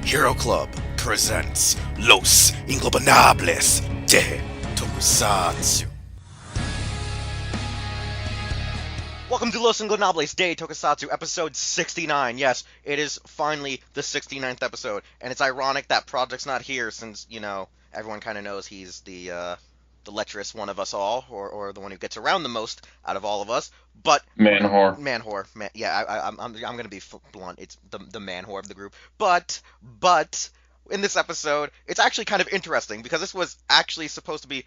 Hero Club presents Los Ingobernables de Tokusatsu. Welcome to Los Ingobernables de Tokusatsu, episode 69. Yes, it is finally the 69th episode, and it's ironic that Project's not here since, everyone kind of knows he's the lecherous one of us all, or the one who gets around the most out of all of us. But man whore. I'm gonna be blunt. It's the man whore of the group. But in this episode, it's actually kind of interesting because this was actually supposed to be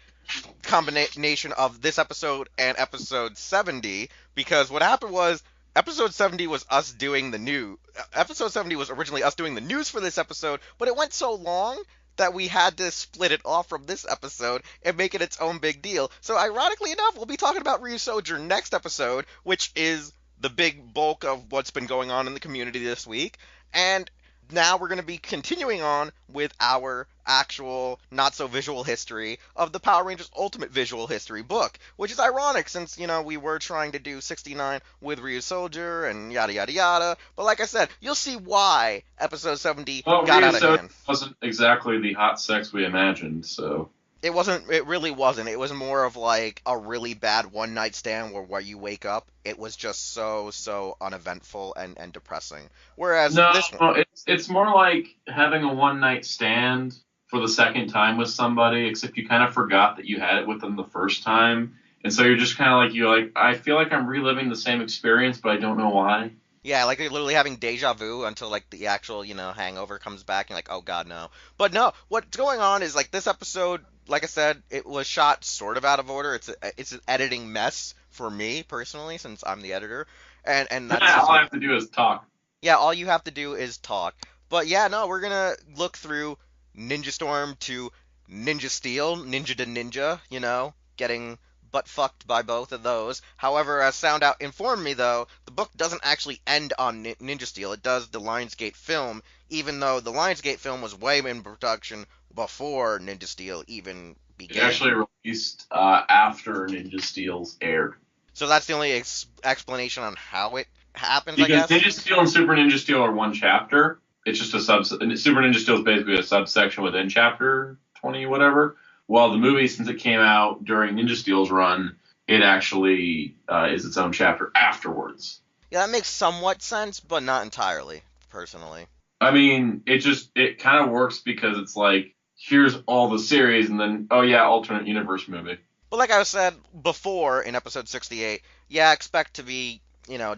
combination of this episode and episode 70. Because what happened was episode 70 was us doing the news. Episode 70 was originally us doing the news for this episode, but it went so long that we had to split it off from this episode and make it its own big deal. So ironically enough, we'll be talking about Ryusoulger next episode, which is the big bulk of what's been going on in the community this week. And now we're going to be continuing on with our actual not-so-visual history of the Power Rangers Ultimate Visual History book, which is ironic since, we were trying to do 69 with Ryusoulger and yada yada yada. But like I said, you'll see why episode 70 got out of hand. Wasn't exactly the hot sex we imagined, so... It wasn't. It really wasn't. It was more of like a really bad one-night stand where you wake up. It was just so uneventful and depressing. Whereas this one... it's more like having a one-night stand for the second time with somebody, except you kind of forgot that you had it with them the first time. And so you're just kind of like, I feel like I'm reliving the same experience, but I don't know why. Yeah, like you're literally having deja vu until like the actual, hangover comes back and you're like, oh god, no. But no, what's going on is like this episode, like I said, it was shot sort of out of order. It's an editing mess for me personally, since I'm the editor. And that's all I have to do is talk. Yeah, all you have to do is talk. But yeah, no, we're gonna look through Ninja Storm to Ninja Steel, Ninja to Ninja, getting butt fucked by both of those. However, as Soundout informed me, though, the book doesn't actually end on Ninja Steel. It does the Lionsgate film, even though the Lionsgate film was way in production before Ninja Steel even began. It actually released after Ninja Steel's aired. So that's the only explanation on how it happens, because I guess? Ninja Steel and Super Ninja Steel are one chapter. It's just a Super Ninja Steel is basically a subsection within chapter 20, whatever. Well, the movie, since it came out during Ninja Steel's run, it actually is its own chapter afterwards. Yeah, that makes somewhat sense, but not entirely, personally. I mean, it kind of works because it's like, here's all the series, and then, oh yeah, alternate universe movie. But like I said before in episode 68, yeah, expect to be,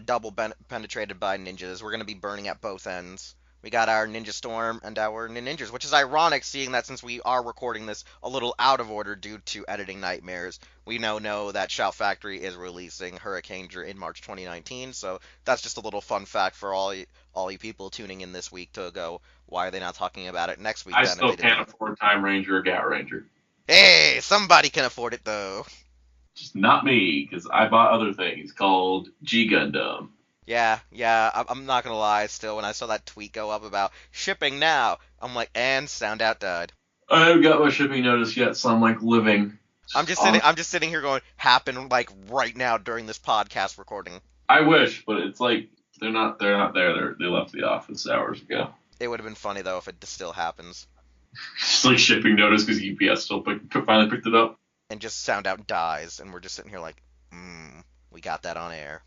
double penetrated by ninjas. We're going to be burning at both ends. We got our Ninja Storm and our Ninjas, which is ironic seeing that since we are recording this a little out of order due to editing nightmares. We now know that Shout Factory is releasing Hurricane in March 2019, so that's just a little fun fact for all you people tuning in this week to go, why are they not talking about it next week? I still can't afford Time Ranger or Gat Ranger. Hey, somebody can afford it, though. Just not me, because I bought other things called G Gundam. Yeah, I'm not gonna lie, still, when I saw that tweet go up about shipping now, I'm like, and Soundout died. I haven't got my shipping notice yet, so I'm like living. I'm just sitting here going, happen like right now during this podcast recording. I wish, but it's like, they're not there, they left the office hours ago. It would have been funny, though, if it still happens. Just like shipping notice, because UPS still finally picked it up. And just Soundout dies, and we're just sitting here like, we got that on air.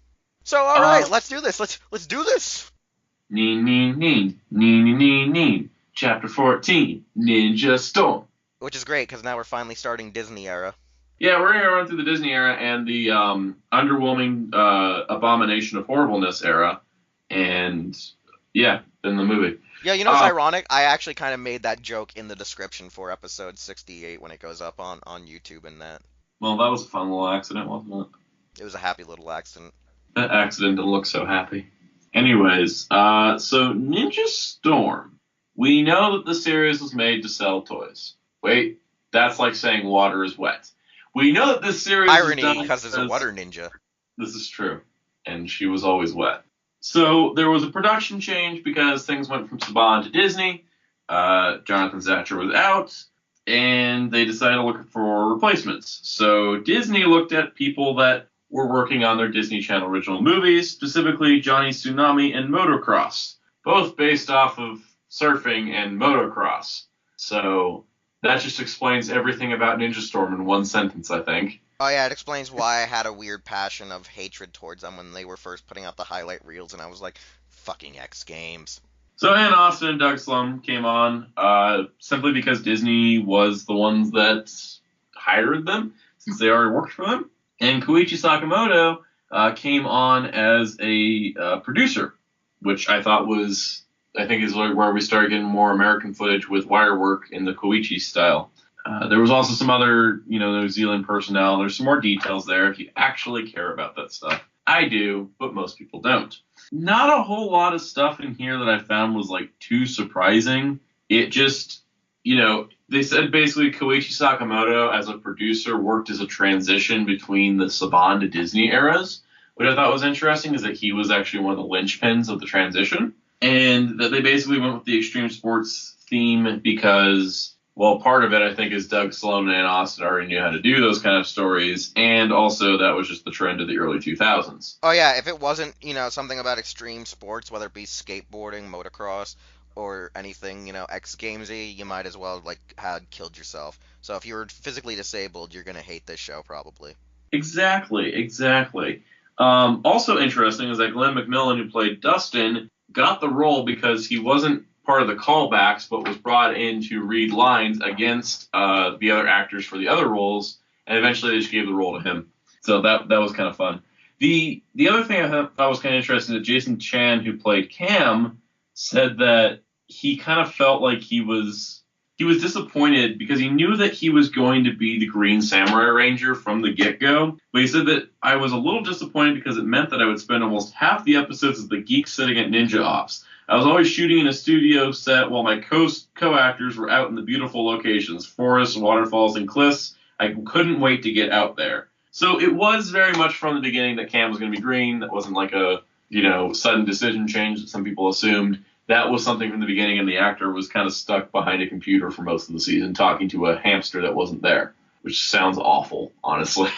So, alright, let's do this. Let's do this. Nee. Chapter 14, Ninja Storm. Which is great, because now we're finally starting Disney era. Yeah, we're going to run through the Disney era and the underwhelming abomination of horribleness era. And, yeah, then the movie. Yeah, it's ironic? I actually kind of made that joke in the description for episode 68 when it goes up on YouTube and that. Well, that was a fun little accident, wasn't it? It was a happy little accident. That accident didn't look so happy. Anyways, so Ninja Storm. We know that the series was made to sell toys. Wait, that's like saying water is wet. We know that this series irony, is done because there's a water ninja. This is true. And she was always wet. So there was a production change because things went from Saban to Disney. Jonathan Zatcher was out, and they decided to look for replacements. So Disney looked at people that were working on their Disney Channel original movies, specifically Johnny Tsunami and Motocross, both based off of surfing, and motocross. So that just explains everything about Ninja Storm in one sentence, I think. Oh yeah, it explains why I had a weird passion of hatred towards them when they were first putting out the highlight reels, and I was like, fucking X Games. So Ann Austin and Doug Slum came on simply because Disney was the ones that hired them, since they already worked for them. And Koichi Sakamoto came on as a producer, which I think is where we started getting more American footage with wire work in the Koichi style. There was also some other, New Zealand personnel. There's some more details there if you actually care about that stuff. I do, but most people don't. Not a whole lot of stuff in here that I found was like too surprising. It just, they said basically Koichi Sakamoto as a producer worked as a transition between the Saban to Disney eras. What I thought was interesting is that he was actually one of the linchpins of the transition. And that they basically went with the extreme sports theme because, well, part of it, I think, is Doug Sloan and Austin already knew how to do those kind of stories, and also that was just the trend of the early 2000s. Oh yeah, if it wasn't, something about extreme sports, whether it be skateboarding, motocross, or anything, X Gamesy, you might as well, had killed yourself. So if you're physically disabled, you're gonna hate this show, probably. Exactly. Also interesting is that Glenn McMillan, who played Dustin, got the role because he wasn't part of the callbacks, but was brought in to read lines against the other actors for the other roles, and eventually they just gave the role to him. So that was kind of fun. The other thing I thought was kind of interesting is that Jason Chan, who played Cam, said that he kind of felt like he was disappointed because he knew that he was going to be the Green Samurai Ranger from the get-go. But he said that I was a little disappointed because it meant that I would spend almost half the episodes as the geek sitting at Ninja Ops. I was always shooting in a studio set while my co-actors were out in the beautiful locations, forests, waterfalls, and cliffs. I couldn't wait to get out there. So it was very much from the beginning that Cam was going to be green. That wasn't like a, sudden decision change that some people assumed. That was something from the beginning, and the actor was kind of stuck behind a computer for most of the season, talking to a hamster that wasn't there, which sounds awful, honestly.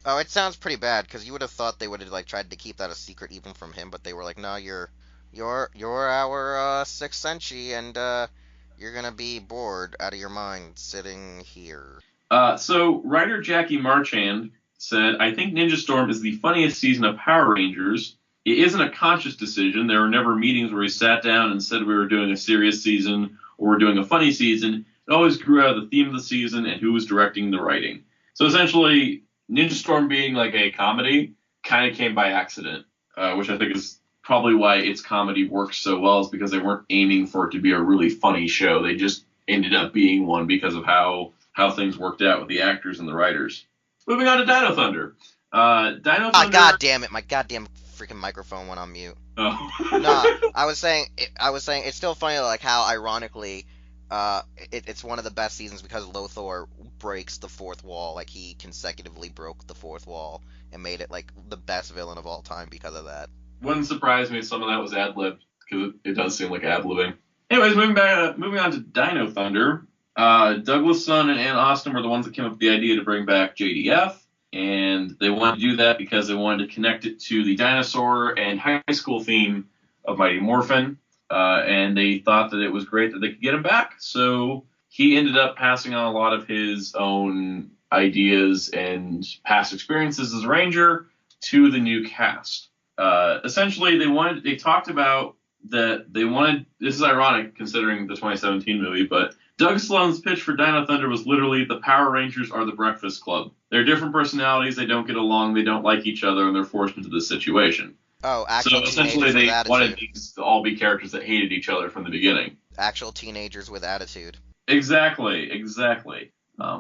Oh, it sounds pretty bad, because you would have thought they would have tried to keep that a secret even from him, but they were like, no, you're our sixth senshi, and you're gonna be bored out of your mind sitting here. So writer Jackie Marchand said, I think Ninja Storm is the funniest season of Power Rangers. It isn't a conscious decision. There were never meetings where we sat down and said we were doing a serious season or we're doing a funny season. It always grew out of the theme of the season and who was directing the writing. So essentially, Ninja Storm being like a comedy kind of came by accident, which I think is probably why its comedy works so well, is because they weren't aiming for it to be a really funny show. They just ended up being one because of how things worked out with the actors and the writers. Moving on to Dino Thunder. Dino Thunder... God damn it, my goddamn freaking microphone went on mute. Oh. No, I was saying it's still funny, like, how ironically it's one of the best seasons because Lothar breaks the fourth wall. Like, he consecutively broke the fourth wall and made it like the best villain of all time because of that. Wouldn't surprise me if some of that was ad-libbed, because it does seem like ad-libbing. Anyways, moving on to Dino Thunder. Douglas Sun and Ann Austin were the ones that came up with the idea to bring back JDF, and they wanted to do that because they wanted to connect it to the dinosaur and high school theme of Mighty Morphin, and they thought that it was great that they could get him back. So he ended up passing on a lot of his own ideas and past experiences as a ranger to the new cast. Essentially, they talked about that they wanted, this is ironic considering the 2017 movie, but Doug Sloan's pitch for Dino Thunder was literally the Power Rangers are the Breakfast Club. They're different personalities, they don't get along, they don't like each other, and they're forced into this situation. Oh, actual So essentially they wanted these to all be characters that hated each other from the beginning. Actual teenagers with attitude. Exactly.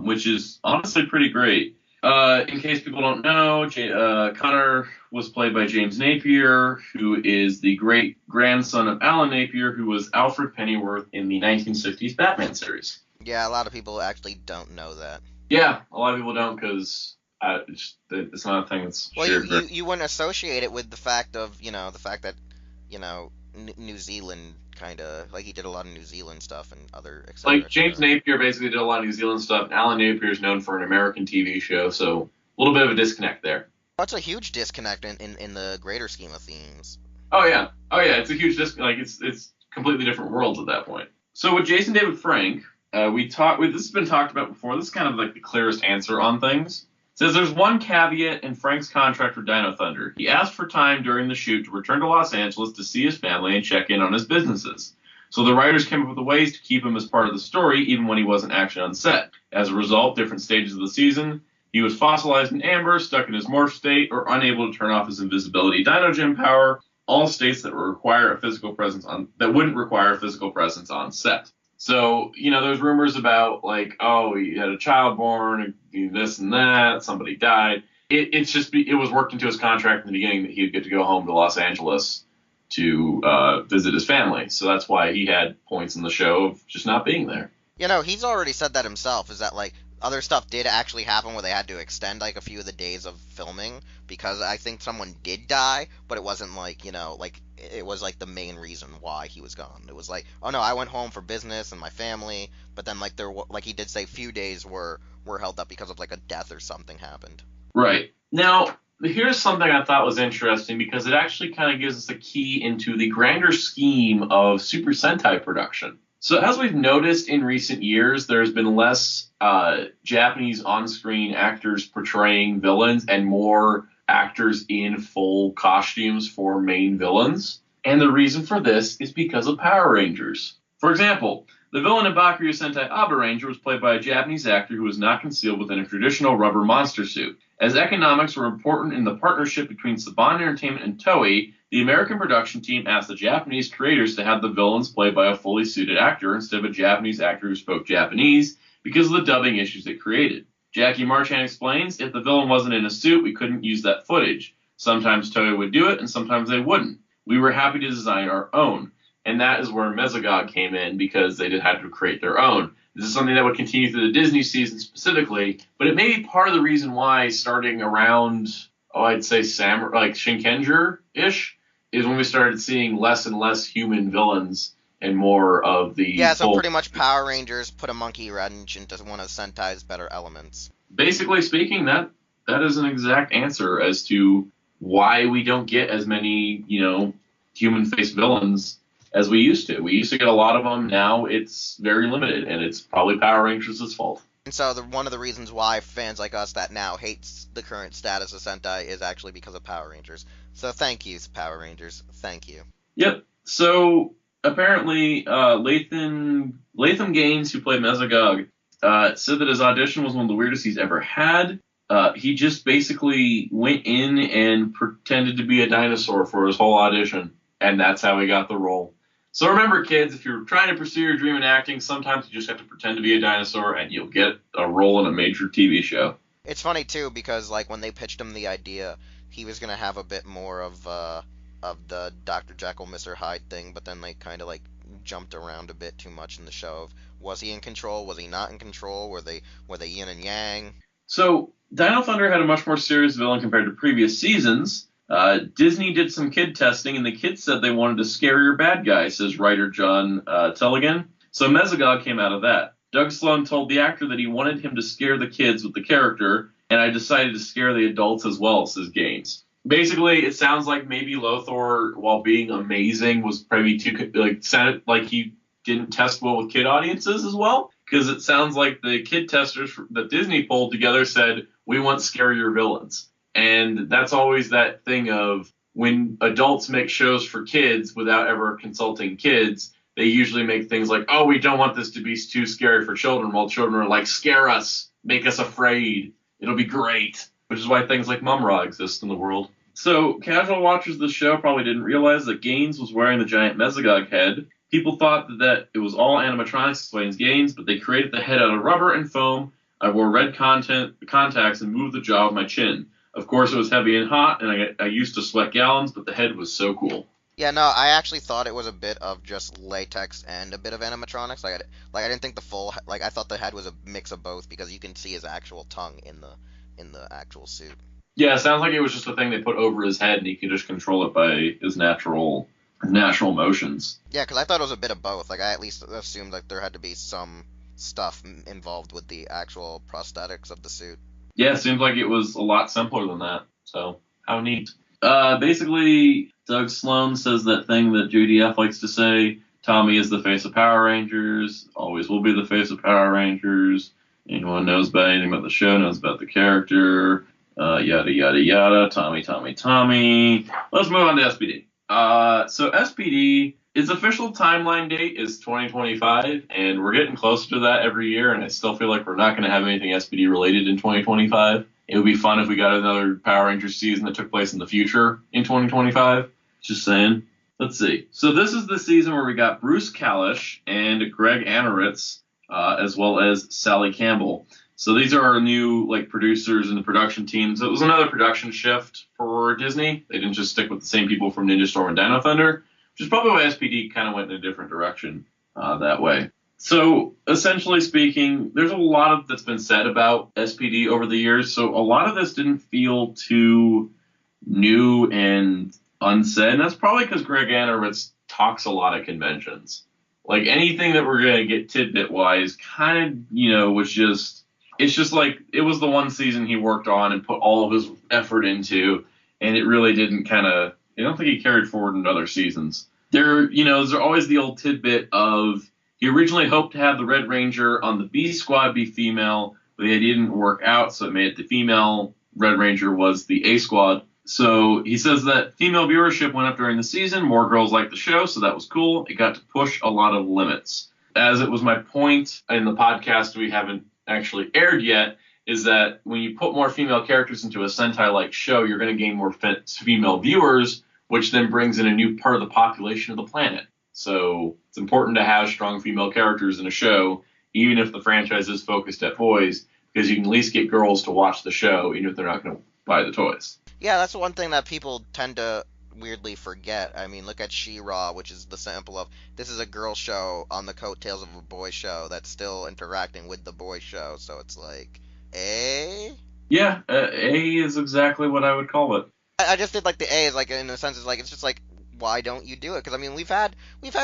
Which is honestly pretty great. In case people don't know, Connor was played by James Napier, who is the great-grandson of Alan Napier, who was Alfred Pennyworth in the 1960s Batman series. Yeah, a lot of people actually don't know that. Yeah, a lot of people don't, because it's not a thing that's shared. Well, you wouldn't associate it with the fact that, New Zealand kind of, like, he did a lot of New Zealand stuff and other, etc. Like, James Napier basically did a lot of New Zealand stuff, and Alan Napier is known for an American TV show, so a little bit of a disconnect there. That's a huge disconnect in the greater scheme of themes. Oh yeah, it's a huge disconnect. Like, it's completely different worlds at that point. So with Jason David Frank, this has been talked about before. This is kind of like the clearest answer on things. It says there's one caveat in Frank's contract for Dino Thunder. He asked for time during the shoot to return to Los Angeles to see his family and check in on his businesses. So the writers came up with ways to keep him as part of the story even when he wasn't actually on set. As a result, different stages of the season, he was fossilized in amber, stuck in his morph state, or unable to turn off his invisibility dino gem power, all states that wouldn't require a physical presence on set. So, there's rumors about, like, oh, he had a child born, this and that, somebody died. It was worked into his contract in the beginning that he would get to go home to Los Angeles to visit his family. So that's why he had points in the show of just not being there. He's already said that himself, is that, like, other stuff did actually happen where they had to extend, like, a few of the days of filming, because I think someone did die, but it wasn't, like, it was, like, the main reason why he was gone. It was like, oh, no, I went home for business and my family, but then, like, he did say few days were held up because of, like, a death or something happened. Right. Now, here's something I thought was interesting, because it actually kind of gives us a key into the grander scheme of Super Sentai production. So as we've noticed in recent years, there's been less Japanese on-screen actors portraying villains and more actors in full costumes for main villains. And the reason for this is because of Power Rangers. For example, the villain in Kishiryu Sentai Aba Ranger was played by a Japanese actor who was not concealed within a traditional rubber monster suit. As economics were important in the partnership between Saban Entertainment and Toei, the American production team asked the Japanese creators to have the villains played by a fully suited actor instead of a Japanese actor who spoke Japanese because of the dubbing issues it created. Jackie Marchand explains, if the villain wasn't in a suit, we couldn't use that footage. Sometimes Toei would do it, and sometimes they wouldn't. We were happy to design our own. And that is where Mesogog came in, because they did have to create their own. This is something that would continue through the Disney season specifically, but it may be part of the reason why starting around, I'd say like Shinkenger-ish, is when we started seeing less and less human villains and more of the... Yeah, so pretty much Power Rangers put a monkey wrench into one of Sentai's better elements. Basically speaking, that is an exact answer as to why we don't get as many, human-faced villains as we used to. We used to get a lot of them. Now it's very limited, and it's probably Power Rangers' fault. And so one of the reasons why fans like us that now hates the current status of Sentai is actually because of Power Rangers. So thank you, Power Rangers. Thank you. Yep. So apparently, Latham Gaines, who played Mesogog, said that his audition was one of the weirdest he's ever had. He just basically went in and pretended to be a dinosaur for his whole audition, and that's how he got the role. So remember, kids, if you're trying to pursue your dream in acting, sometimes you just have to pretend to be a dinosaur, and you'll get a role in a major TV show. It's funny, too, because, like, when they pitched him the idea, he was going to have a bit more of the Dr. Jekyll, Mr. Hyde thing, but then they kind of, like, jumped around a bit too much in the show of, was he in control, was he not in control, were they yin and yang? So, Dino Thunder had a much more serious villain compared to previous seasons. Disney did some kid testing, and the kids said they wanted a scarier bad guy, says writer John Telligan. So Mesogog came out of that. Doug Sloan told the actor that he wanted him to scare the kids with the character, and I decided to scare the adults as well, says Gaines. Basically, it sounds like maybe Lothar, while being amazing, was probably sounded like he didn't test well with kid audiences as well, because it sounds like the kid testers that Disney pulled together said, we want scarier villains. And that's always that thing of when adults make shows for kids without ever consulting kids, they usually make things like, oh, we don't want this to be too scary for children, while children are like, scare us, make us afraid, it'll be great, which is why things like Mum-Ra exist in the world. So casual watchers of the show probably didn't realize that Gaines was wearing the giant Mesogog head. People thought that it was all animatronics, explains Gaines, but they created the head out of rubber and foam. I wore red contacts and moved the jaw with my chin. Of course, it was heavy and hot, and I used to sweat gallons, but the head was so cool. Yeah, no, I actually thought it was a bit of just latex and a bit of animatronics. I didn't think the full, I thought the head was a mix of both, because you can see his actual tongue in the actual suit. Yeah, it sounds like it was just a thing they put over his head, and he could just control it by his natural motions. Yeah, because I thought it was a bit of both. I at least assumed there had to be some stuff involved with the actual prosthetics of the suit. Yeah, it seems like it was a lot simpler than that. So, how neat. Basically, Doug Sloan says that thing that JDF likes to say, Tommy is the face of Power Rangers, always will be the face of Power Rangers. Anyone knows about anything about the show knows about the character. Yada, yada, yada. Tommy, Tommy, Tommy. Let's move on to SPD. So SPD, its official timeline date is 2025, and we're getting closer to that every year, and I still feel like we're not going to have anything SPD related in 2025. It would be fun if we got another Power Rangers season that took place in the future in 2025. Just saying. Let's see. So this is the season where we got Bruce Kalish and Greg Anaritz, as well as Sally Campbell. So these are our new producers and the production team. So it was another production shift for Disney. They didn't just stick with the same people from Ninja Storm and Dino Thunder, which is probably why SPD kind of went in a different direction that way. So essentially speaking, there's a lot that's been said about SPD over the years. So a lot of this didn't feel too new and unsaid. And that's probably because Greg Anaritz talks a lot at conventions. Like anything that we're going to get tidbit wise kind of, was just, it's just like it was the one season he worked on and put all of his effort into, and it really didn't I don't think he carried forward in other seasons. There's always the old tidbit of he originally hoped to have the Red Ranger on the B Squad be female, but the idea didn't work out, so it made it the female Red Ranger was the A Squad. So he says that female viewership went up during the season. More girls liked the show, so that was cool. It got to push a lot of limits. As it was my point in the podcast we haven't actually aired yet, is that when you put more female characters into a Sentai-like show, you're going to gain more female viewers, which then brings in a new part of the population of the planet. So it's important to have strong female characters in a show, even if the franchise is focused at boys, because you can at least get girls to watch the show, even if they're not going to buy the toys. Yeah, that's one thing that people tend to weirdly forget. I mean, look at She-Ra, which is the sample of this is a girl show on the coattails of a boy show that's still interacting with the boy show. So it's like, Yeah, A is exactly what I would call it. I just did the A is in a sense it's just why don't you do it? Because I mean we've had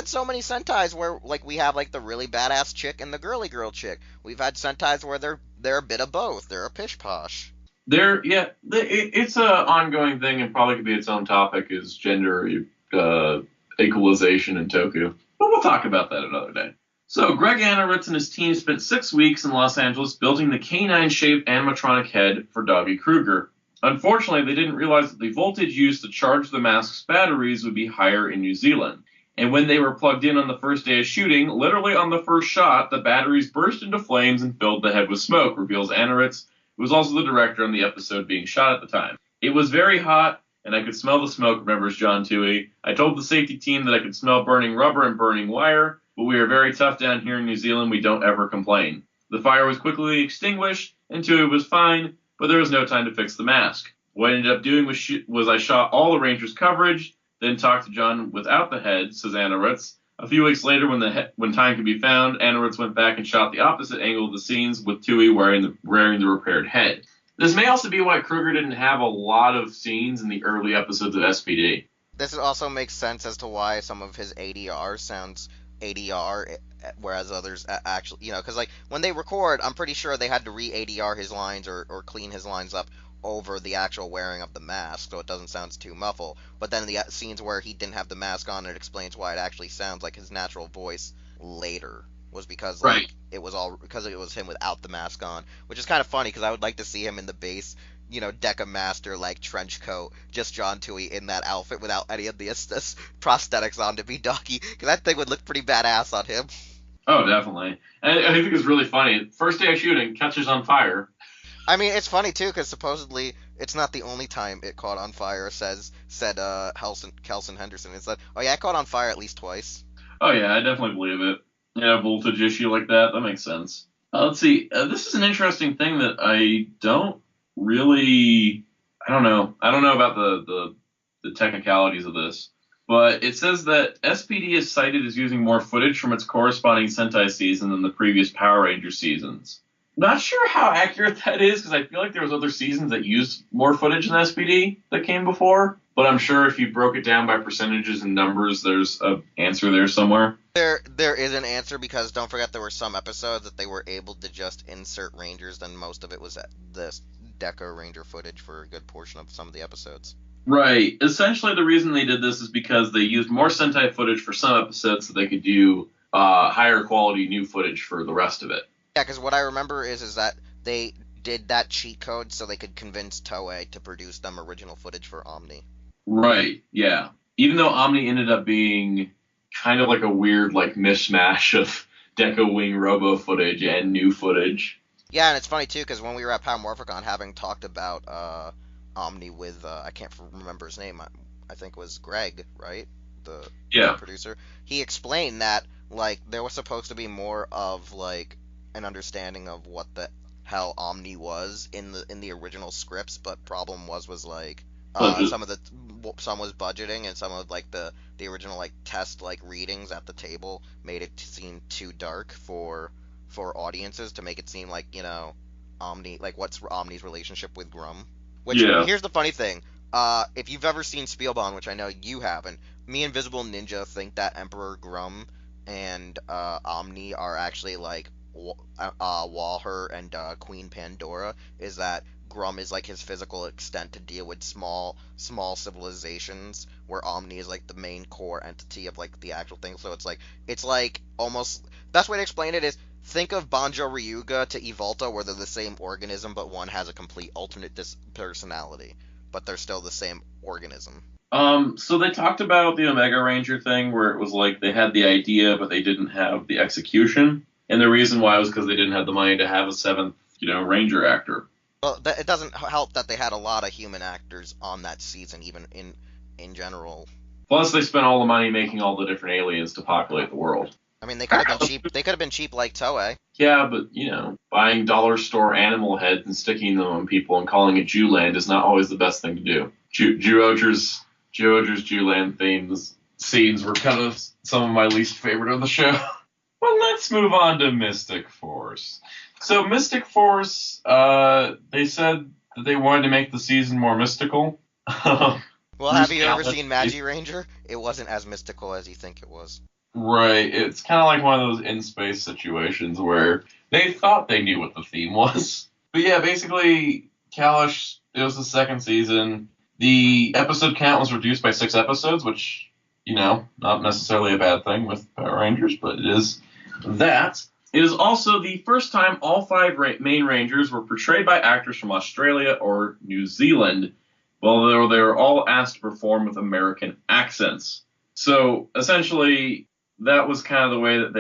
so many Sentais where we have the really badass chick and the girly girl chick. We've had Sentais where they're a bit of both. They're a pish posh. It's an ongoing thing and probably could be its own topic is gender equalization in Tokyo. But we'll talk about that another day. So Greg Anaritz and his team spent 6 weeks in Los Angeles building the canine-shaped animatronic head for Doggy Kruger. Unfortunately, they didn't realize that the voltage used to charge the mask's batteries would be higher in New Zealand. And when they were plugged in on the first day of shooting, literally on the first shot, the batteries burst into flames and filled the head with smoke, reveals Anaritz, who was also the director on the episode being shot at the time. It was very hot, and I could smell the smoke, remembers John Toohey. I told the safety team that I could smell burning rubber and burning wire, but we are very tough down here in New Zealand. We don't ever complain. The fire was quickly extinguished, and Toohey was fine, but there was no time to fix the mask. What I ended up doing was I shot all the Rangers' coverage, then talked to John without the head, says Anaritz. A few weeks later, when time could be found, Anaritz went back and shot the opposite angle of the scenes with Toohey wearing the repaired head. This may also be why Kruger didn't have a lot of scenes in the early episodes of SPD. This also makes sense as to why some of his ADR sounds ADR, whereas others actually, because when they record, I'm pretty sure they had to re-ADR his lines or clean his lines up over the actual wearing of the mask, so it doesn't sound too muffled. But then the scenes where he didn't have the mask on, it explains why it actually sounds like his natural voice later was because it was him without the mask on, which is kind of funny because I would like to see him in the base, Deca Master trench coat, just John Toohey in that outfit without any of the prosthetics on to be Doggy, because that thing would look pretty badass on him. Oh, definitely. And I think it's really funny. First day of shooting, catches on fire. I mean, it's funny too because supposedly it's not the only time it caught on fire. Said Kelson Henderson. It said, "Oh yeah, it caught on fire at least twice." Oh yeah, I definitely believe it. Yeah, voltage issue like that makes sense. Let's see. This is an interesting thing that I don't know about the technicalities of this, but it says that SPD is cited as using more footage from its corresponding Sentai season than the previous Power Ranger seasons. Not sure how accurate that is, because I feel like there was other seasons that used more footage than SPD that came before. But I'm sure if you broke it down by percentages and numbers, there's an answer there somewhere. There is an answer, because don't forget there were some episodes that they were able to just insert Rangers, then most of it was the Deca Ranger footage for a good portion of some of the episodes. Right. Essentially, the reason they did this is because they used more Sentai footage for some episodes so they could do higher quality new footage for the rest of it. Yeah, because what I remember is that they did that cheat code so they could convince Toei to produce them original footage for Omni. Right. Yeah. Even though Omni ended up being kind of like a weird like mishmash of Deco Wing Robo footage and new footage. Yeah, and it's funny too because when we were at Paramorphicon, having talked about Omni with I can't remember his name. I think it was Greg, right? The Yeah. producer. He explained that like there was supposed to be more of like an understanding of what the hell Omni was in the original scripts, but problem was like But some was budgeting and some of like the original like test like readings at the table made it seem too dark for audiences to make it seem like Omni like what's Omni's relationship with Grum. Which yeah. here's the funny thing. If you've ever seen Spielbahn, which I know you haven't, me and Visible Ninja think that Emperor Grum and Omni are actually like Walher and Queen Pandora. Is that Grum is like his physical extent to deal with small civilizations, where Omni is like the main core entity of like the actual thing. So it's like almost best way to explain it is think of Banjo Ryuga to Evolta, where they're the same organism, but one has a complete alternate personality, but they're still the same organism. So they talked about the Omega Ranger thing where it was like they had the idea but they didn't have the execution. And the reason why was because they didn't have the money to have a seventh, Ranger actor. Well, it doesn't help that they had a lot of human actors on that season, even in general. Plus, they spent all the money making all the different aliens to populate the world. I mean, they could have been cheap. They could have been cheap like Toei. Yeah, but, buying dollar store animal heads and sticking them on people and calling it Jewland is not always the best thing to do. Ryusoulger's Jewland themes scenes were kind of some of my least favorite of the show. Well, let's move on to Mystic Force. So Mystic Force, they said that they wanted to make the season more mystical. Well, have you ever seen Magi Ranger? It wasn't as mystical as you think it was. Right. It's kind of like one of those in-space situations where they thought they knew what the theme was. But yeah, basically, Kalish, it was the second season. The episode count was reduced by 6 episodes, which, not necessarily a bad thing with Power Rangers, but it is that. It is also the first time all 5 main Rangers were portrayed by actors from Australia or New Zealand, although they were all asked to perform with American accents. So essentially, that was kind of the way that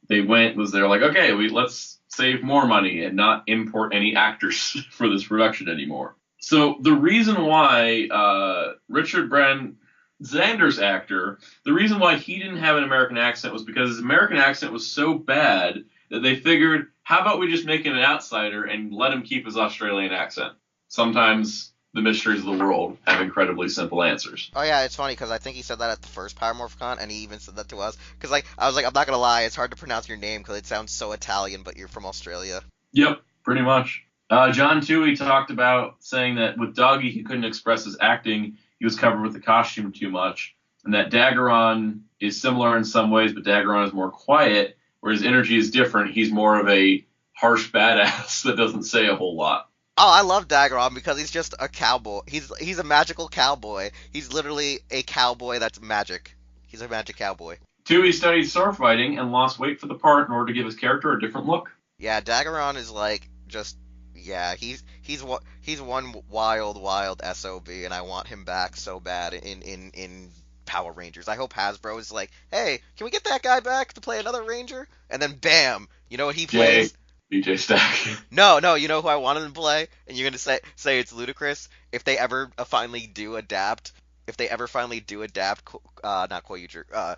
they went. Was they're like, okay, let's save more money and not import any actors for this production anymore. So the reason why Richard Brand, Xander's actor, the reason why he didn't have an American accent was because his American accent was so bad that they figured, how about we just make him an outsider and let him keep his Australian accent? Sometimes the mysteries of the world have incredibly simple answers. Oh yeah, it's funny because I think he said that at the first Paramorphicon, and he even said that to us. Because I was like, I'm not gonna lie, it's hard to pronounce your name because it sounds so Italian, but you're from Australia. Yep, pretty much. John Toohey talked about saying that with Doggy he couldn't express his acting. He was covered with the costume too much, and that Daggeron is similar in some ways, but Daggeron is more quiet, where his energy is different. He's more of a harsh badass that doesn't say a whole lot. Oh, I love Daggeron because he's just a cowboy. He's a magical cowboy. He's literally a cowboy that's magic. He's a magic cowboy. Toohey studied sword fighting and lost weight for the part in order to give his character a different look. Yeah, Daggeron is like just he's one wild SOB, and I want him back so bad in Power Rangers. I hope Hasbro is like, hey, can we get that guy back to play another Ranger? And then bam, you know what he plays? BJ Stack. No, you know who I want him to play? And you're gonna say it's ludicrous if they ever finally do adapt. If they ever finally do adapt, not Koyuger,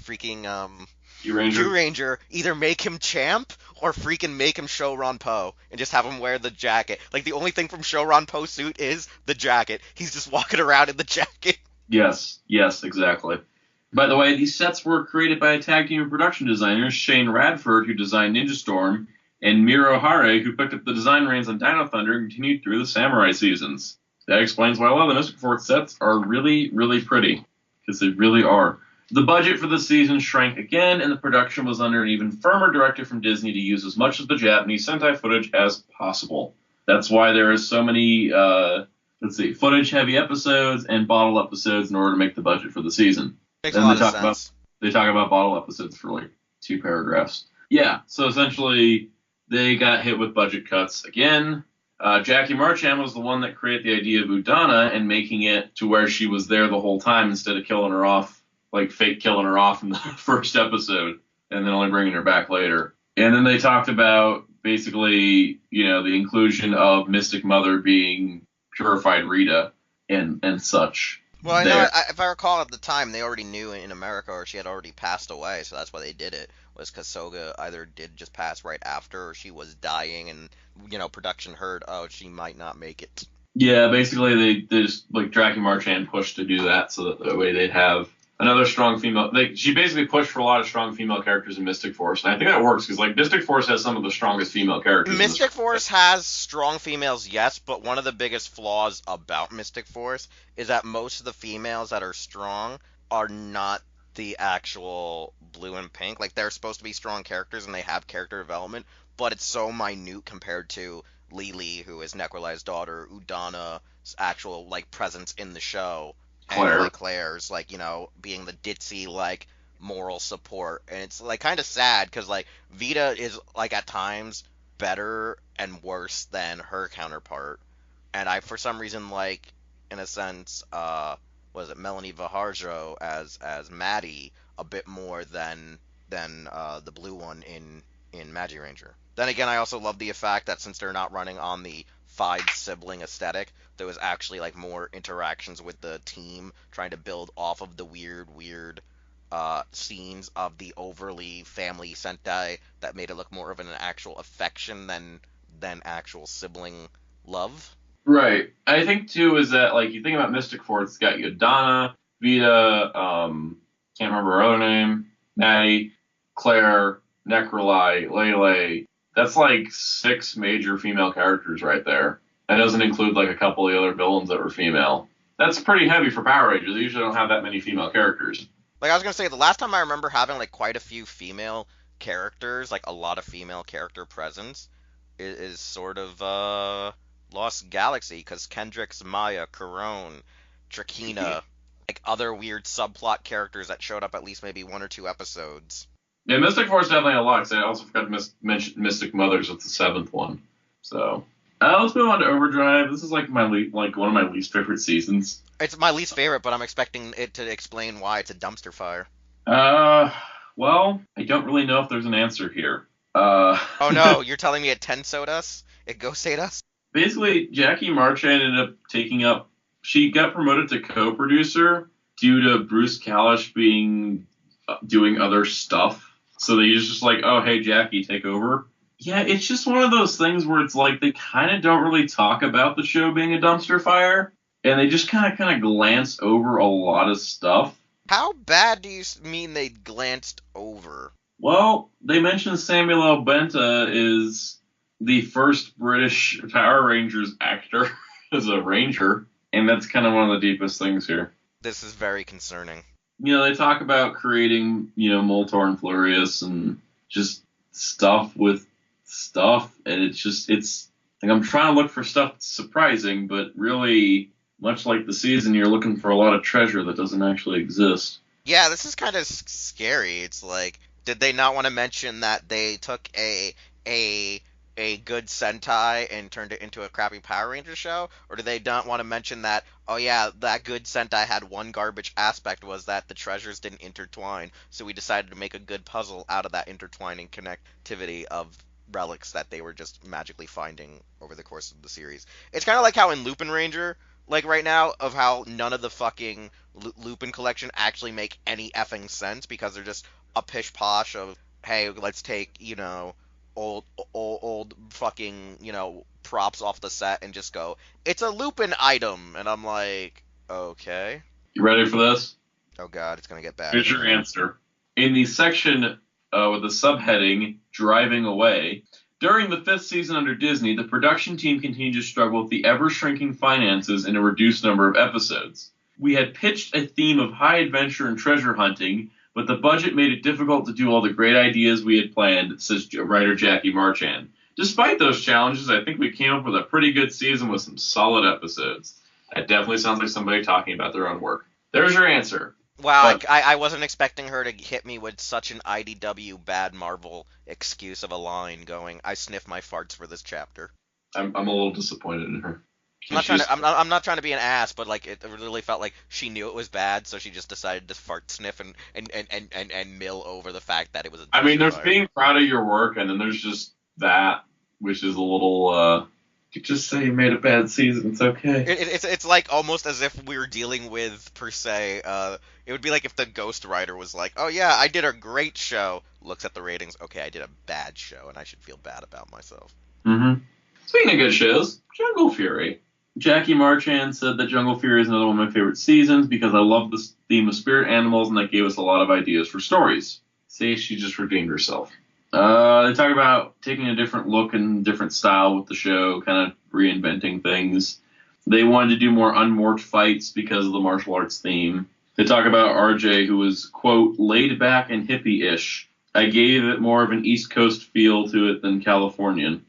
freaking Ranger, either make him champ or freaking make him Shoran Po and just have him wear the jacket. Like the only thing from Shoran Po's suit is the jacket. He's just walking around in the jacket. Yes, exactly. By the way, these sets were created by a tag team of production designers, Shane Radford, who designed Ninja Storm, and Miro Hare, who picked up the design reins on Dino Thunder and continued through the Samurai seasons. That explains why a lot of the Mystic Force sets are really, really pretty, because they really are. The budget for the season shrank again, and the production was under an even firmer directive from Disney to use as much of the Japanese Sentai footage as possible. That's why there is so many let's see, footage-heavy episodes and bottle episodes in order to make the budget for the season. Makes a Then lot of sense. they talk about bottle episodes for like 2 paragraphs. Yeah, so essentially they got hit with budget cuts again. Jackie Marchand was the one that created the idea of Udana and making it to where she was there the whole time instead of killing her off, like fake killing her off in the first episode and then only bringing her back later. And then they talked about basically, the inclusion of Mystic Mother being purified Rita and such. Well, I know, if I recall at the time, they already knew in America, or she had already passed away, so that's why they did it, was because Soga either did just pass right after, or she was dying, and, production heard, oh, she might not make it. Yeah, basically they just, like, Jackie Marchand pushed to do that, so that way they'd have another strong female. She basically pushed for a lot of strong female characters in Mystic Force, and I think that works, because, like, Mystic Force has some of the strongest female characters. Mystic Force has strong females, yes, but one of the biggest flaws about Mystic Force is that most of the females that are strong are not the actual blue and pink. Like, they're supposed to be strong characters, and they have character development, but it's so minute compared to Lily, who is Necrolize's daughter, Udana's actual, like, presence in the show. Claire. And like Claire's, like, being the ditzy, like, moral support. And it's, like, kind of sad, because, like, Vita is, like, at times better and worse than her counterpart. And I, for some reason, like, in a sense, Melanie Vaharjo as Maddie a bit more than the blue one in Magi Ranger. Then again, I also love the fact that since they're not running on the 5-sibling aesthetic, there was actually, like, more interactions with the team, trying to build off of the weird scenes of the overly family Sentai that made it look more of an actual affection than actual sibling love. Right. I think, too, is that, like, you think about Mystic Force, it's got Udana, Vita, can't remember her other name, Maddie, Claire, Necroli, Lele. That's, like, 6 major female characters right there. That doesn't include, like, a couple of the other villains that were female. That's pretty heavy for Power Rangers. They usually don't have that many female characters. Like, I was gonna say, the last time I remember having, like, quite a few female characters, like, a lot of female character presence, is sort of, Lost Galaxy, because Kendricks, Maya, Corone, Trakina, like, other weird subplot characters that showed up at least maybe 1 or 2 episodes. Yeah, Mystic Force definitely a lot, because I also forgot to mention Mystic Mothers with the 7th one. So, let's move on to Overdrive. This is, like, one of my least favorite seasons. It's my least favorite, but I'm expecting it to explain why it's a dumpster fire. Well, I don't really know if there's an answer here. Oh no, you're telling me it Tensode us? It Ghostate us? Basically, Jackie Marchand ended up she got promoted to co-producer due to Bruce Kalish doing other stuff. So they just like, oh, hey, Jackie, take over. Yeah, it's just one of those things where it's like they kind of don't really talk about the show being a dumpster fire, and they just kind of glance over a lot of stuff. How bad do you mean they glanced over? Well, they mentioned Samuel L. Benta is the first British Power Rangers actor as a ranger, and that's kind of one of the deepest things here. This is very concerning. They talk about creating, Moltor and Florius and just stuff with stuff, and it's like I'm trying to look for stuff that's surprising, but really, much like the season, you're looking for a lot of treasure that doesn't actually exist. Yeah, this is kind of scary. It's like, did they not want to mention that they took a good Sentai and turned it into a crappy Power Ranger show? Or do they not want to mention that, oh yeah, that good Sentai had one garbage aspect, was that the treasures didn't intertwine, so we decided to make a good puzzle out of that intertwining connectivity of relics that they were just magically finding over the course of the series. It's kind of like how in Lupin Ranger, like right now, of how none of the fucking Lupin collection actually make any effing sense, because they're just a pish posh of, hey, let's take, old fucking, props off the set and just go, it's a Lupin item, and I'm like, okay. You ready for this? Oh god, it's gonna get bad. Here's your answer. In the section with the subheading, Driving Away, during the 5th season under Disney, the production team continued to struggle with the ever-shrinking finances and a reduced number of episodes. We had pitched a theme of high adventure and treasure hunting, but the budget made it difficult to do all the great ideas we had planned, says writer Jackie Marchand. Despite those challenges, I think we came up with a pretty good season with some solid episodes. That definitely sounds like somebody talking about their own work. There's your answer. Wow, But I wasn't expecting her to hit me with such an IDW bad Marvel excuse of a line going, I sniff my farts for this chapter. I'm a little disappointed in her. I'm not trying to be an ass, but like it really felt like she knew it was bad, so she just decided to fart sniff and mill over the fact that it was a I mean, dumpster there's fire. being proud of your work, and then there's just that, which is a little, you just say you made a bad season, it's okay. It's like almost as if we were dealing with, per se, it would be like if the Ghost Rider was like, oh yeah, I did a great show, looks at the ratings, okay, I did a bad show, and I should feel bad about myself. Mm-hmm. Speaking of good shows, Jungle Fury. Jackie Marchand said that Jungle Fury is another one of my favorite seasons because I love the theme of spirit animals, and that gave us a lot of ideas for stories. See, she just redeemed herself. They talk about taking a different look and different style with the show, kind of reinventing things. They wanted to do more unmorphed fights because of the martial arts theme. They talk about RJ, who was, quote, laid back and hippie-ish. I gave it more of an East Coast feel to it than Californian.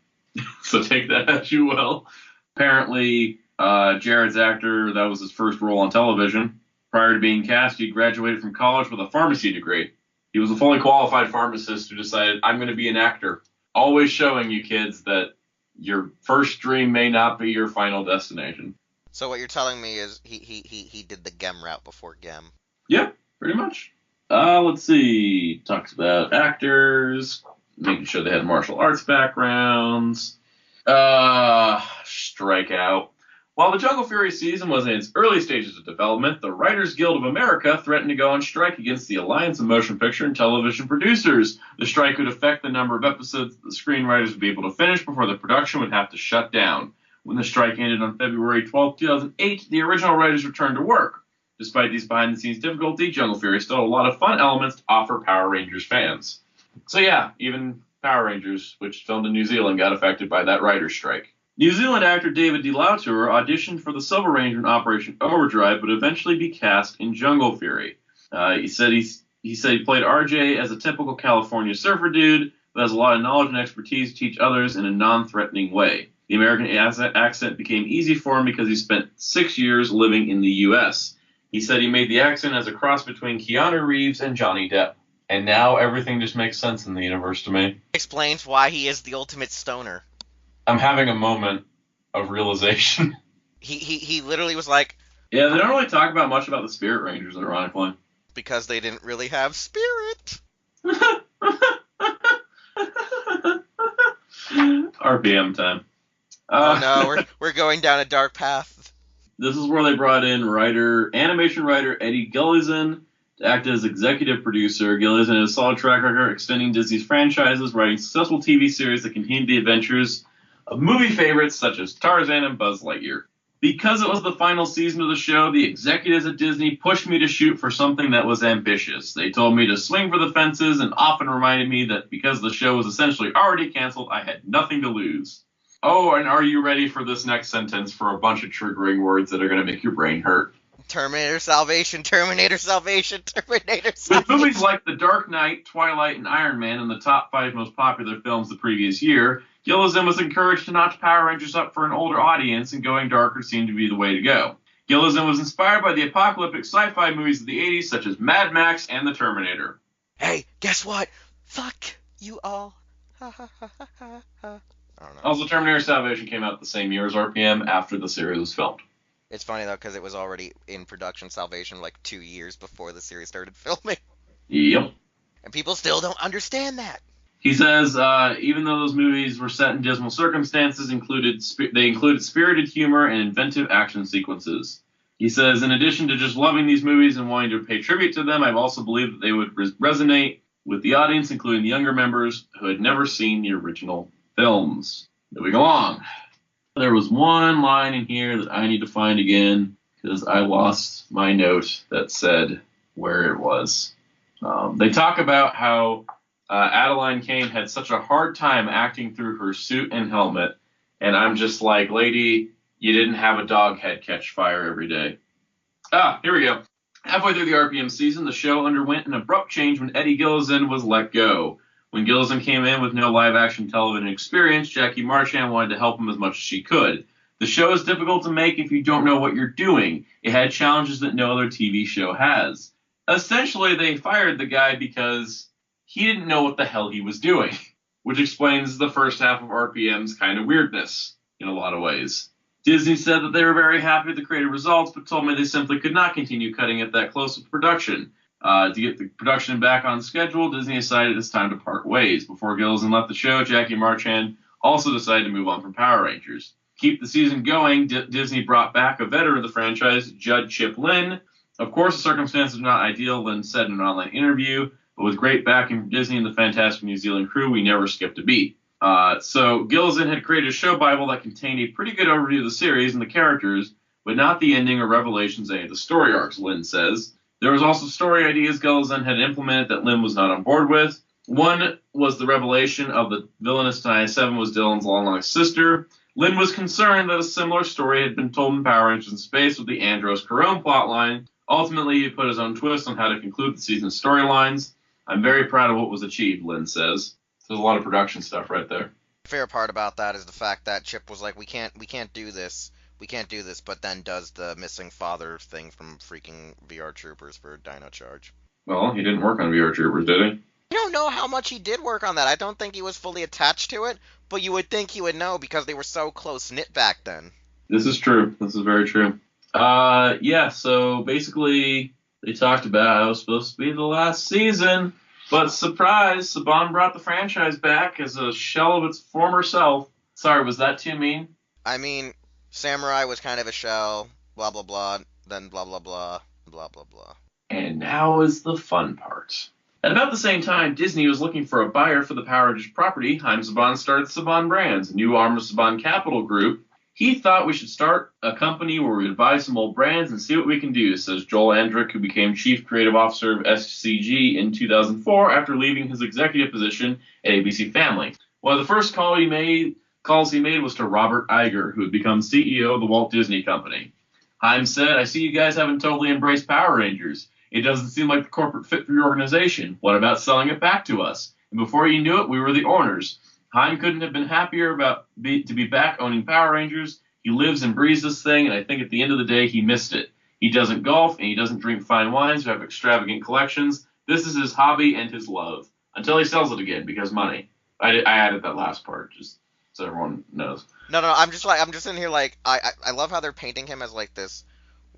So take that as you will. Apparently, Jared's actor, that was his first role on television. Prior to being cast, he graduated from college with a pharmacy degree. He was a fully qualified pharmacist who decided, I'm going to be an actor. Always showing you kids that your first dream may not be your final destination. So what you're telling me is he did the Gem route before Gem. Yeah, pretty much. Let's see. Talks about actors, making sure they had martial arts backgrounds. Strikeout. While the Jungle Fury season was in its early stages of development, the Writers Guild of America threatened to go on strike against the Alliance of Motion Picture and Television Producers. The strike would affect the number of episodes that the screenwriters would be able to finish before the production would have to shut down. When the strike ended on February 12, 2008, the original writers returned to work. Despite these behind-the-scenes difficulties, Jungle Fury still had a lot of fun elements to offer Power Rangers fans. So yeah, even Power Rangers, which filmed in New Zealand, got affected by that writer's strike. New Zealand actor David DeLautour auditioned for the Silver Ranger in Operation Overdrive, but eventually be cast in Jungle Fury. He said he played RJ as a typical California surfer dude, but has a lot of knowledge and expertise to teach others in a non-threatening way. The American accent became easy for him because he spent 6 years living in the U.S. He said he made the accent as a cross between Keanu Reeves and Johnny Depp. And now everything just makes sense in the universe to me. Explains why he is the ultimate stoner. I'm having a moment of realization. He literally was like, yeah, they don't really talk about much about the Spirit Rangers, ironically. Because they didn't really have spirit. RPM time. Oh no, we're going down a dark path. This is where they brought in animation writer Eddie Gillison to act as executive producer. Gillison has a solid track record extending Disney's franchises, writing successful TV series that contained the adventures of movie favorites such as Tarzan and Buzz Lightyear. Because it was the final season of the show, the executives at Disney pushed me to shoot for something that was ambitious. They told me to swing for the fences and often reminded me that because the show was essentially already canceled, I had nothing to lose. Oh, and are you ready for this next sentence for a bunch of triggering words that are going to make your brain hurt? Terminator Salvation, Terminator Salvation, Terminator Salvation. With movies like The Dark Knight, Twilight, and Iron Man in the top 5 most popular films the previous year, Gillison was encouraged to notch Power Rangers up for an older audience, and going darker seemed to be the way to go. Gillison was inspired by the apocalyptic sci-fi movies of the 80s, such as Mad Max and The Terminator. Hey, guess what? Fuck you all. Ha ha ha ha ha. I don't know. Also, Terminator Salvation came out the same year as RPM after the series was filmed. It's funny, though, because it was already in production, Salvation, like 2 years before the series started filming. Yep. And people still don't understand that. He says, even though those movies were set in dismal circumstances, they included spirited humor and inventive action sequences. He says, in addition to just loving these movies and wanting to pay tribute to them, I've also believed that they would resonate with the audience, including the younger members who had never seen the original films. Moving along. There was one line in here that I need to find again because I lost my note that said where it was. They talk about how Adeline Kane had such a hard time acting through her suit and helmet, and I'm just like, lady, you didn't have a dog head catch fire every day. Here we go. Halfway through the RPM season, the show underwent an abrupt change when Eddie Gillison was let go. When Gillison came in with no live-action television experience, Jackie Marchand wanted to help him as much as she could. The show is difficult to make if you don't know what you're doing. It had challenges that no other TV show has. Essentially, they fired the guy because he didn't know what the hell he was doing, which explains the first half of RPM's kind of weirdness in a lot of ways. Disney said that they were very happy with the creative results, but told me they simply could not continue cutting it that close with production. To get the production back on schedule, Disney decided it's time to part ways. Before Gilligan left the show, Jackie Marchand also decided to move on from Power Rangers. Keep the season going, Disney brought back a veteran of the franchise, Judd Chip Lynn. Of course, the circumstances were not ideal, Lynn said in an online interview, but with great backing from Disney and the fantastic New Zealand crew, we never skipped a beat. So Gilligan had created a show Bible that contained a pretty good overview of the series and the characters, but not the ending or revelations of any of the story arcs, Lynn says. There was also story ideas Gilligan had implemented that Lynn was not on board with. One was the revelation of the villainous Naya 7 was Dylan's long-lost sister. Lynn was concerned that a similar story had been told in Power Rangers in Space with the Andros Carone plotline. Ultimately, he put his own twist on how to conclude the season's storylines. I'm very proud of what was achieved, Lynn says. There's a lot of production stuff right there. The fair part about that is the fact that Chip was like, we can't do this, but then does the missing father thing from freaking VR Troopers for Dino Charge. Well, he didn't work on VR Troopers, did he? I don't know how much he did work on that. I don't think he was fully attached to it, but you would think he would know because they were so close-knit back then. This is true. This is very true. Yeah, so basically they talked about how it was supposed to be the last season, but surprise, Saban brought the franchise back as a shell of its former self. Sorry, was that too mean? I mean, Samurai was kind of a shell, blah, blah, blah, then blah, blah, blah, blah, blah, blah. And now is the fun part. At about the same time, Disney was looking for a buyer for the Power Rangers property. Haim Saban started Saban Brands, a new arm of Saban Capital Group. He thought we should start a company where we would buy some old brands and see what we can do, says Joel Andrick, who became Chief Creative Officer of SCG in 2004 after leaving his executive position at ABC Family. One of the first calls he made was to Robert Iger, who had become CEO of the Walt Disney Company. Haim said, I see you guys haven't totally embraced Power Rangers. It doesn't seem like the corporate fit for your organization. What about selling it back to us? And before you knew it, we were the owners. Haim couldn't have been happier to be back owning Power Rangers. He lives and breathes this thing, and I think at the end of the day, he missed it. He doesn't golf, and he doesn't drink fine wines or have extravagant collections. This is his hobby and his love. Until he sells it again, because money. I added that last part, just so everyone knows. No, I'm just in here like, I love how they're painting him as like this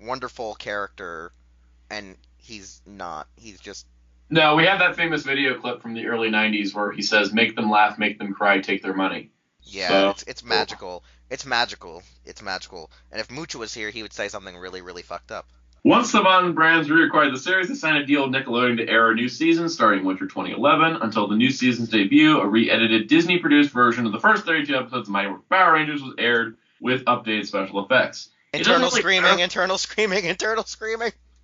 wonderful character, and he's not. He's just... No, we have that famous video clip from the early 90s where he says, make them laugh, make them cry, take their money. Yeah, so, it's magical. It's magical. It's magical. And if Mucha was here, he would say something really, really fucked up. Once Saban Brands reacquired the series, they signed a deal with Nickelodeon to air a new season starting winter 2011. Until the new season's debut, a re-edited Disney-produced version of the first 32 episodes of Mighty Morphin Power Rangers was aired with updated special effects. Internal screaming.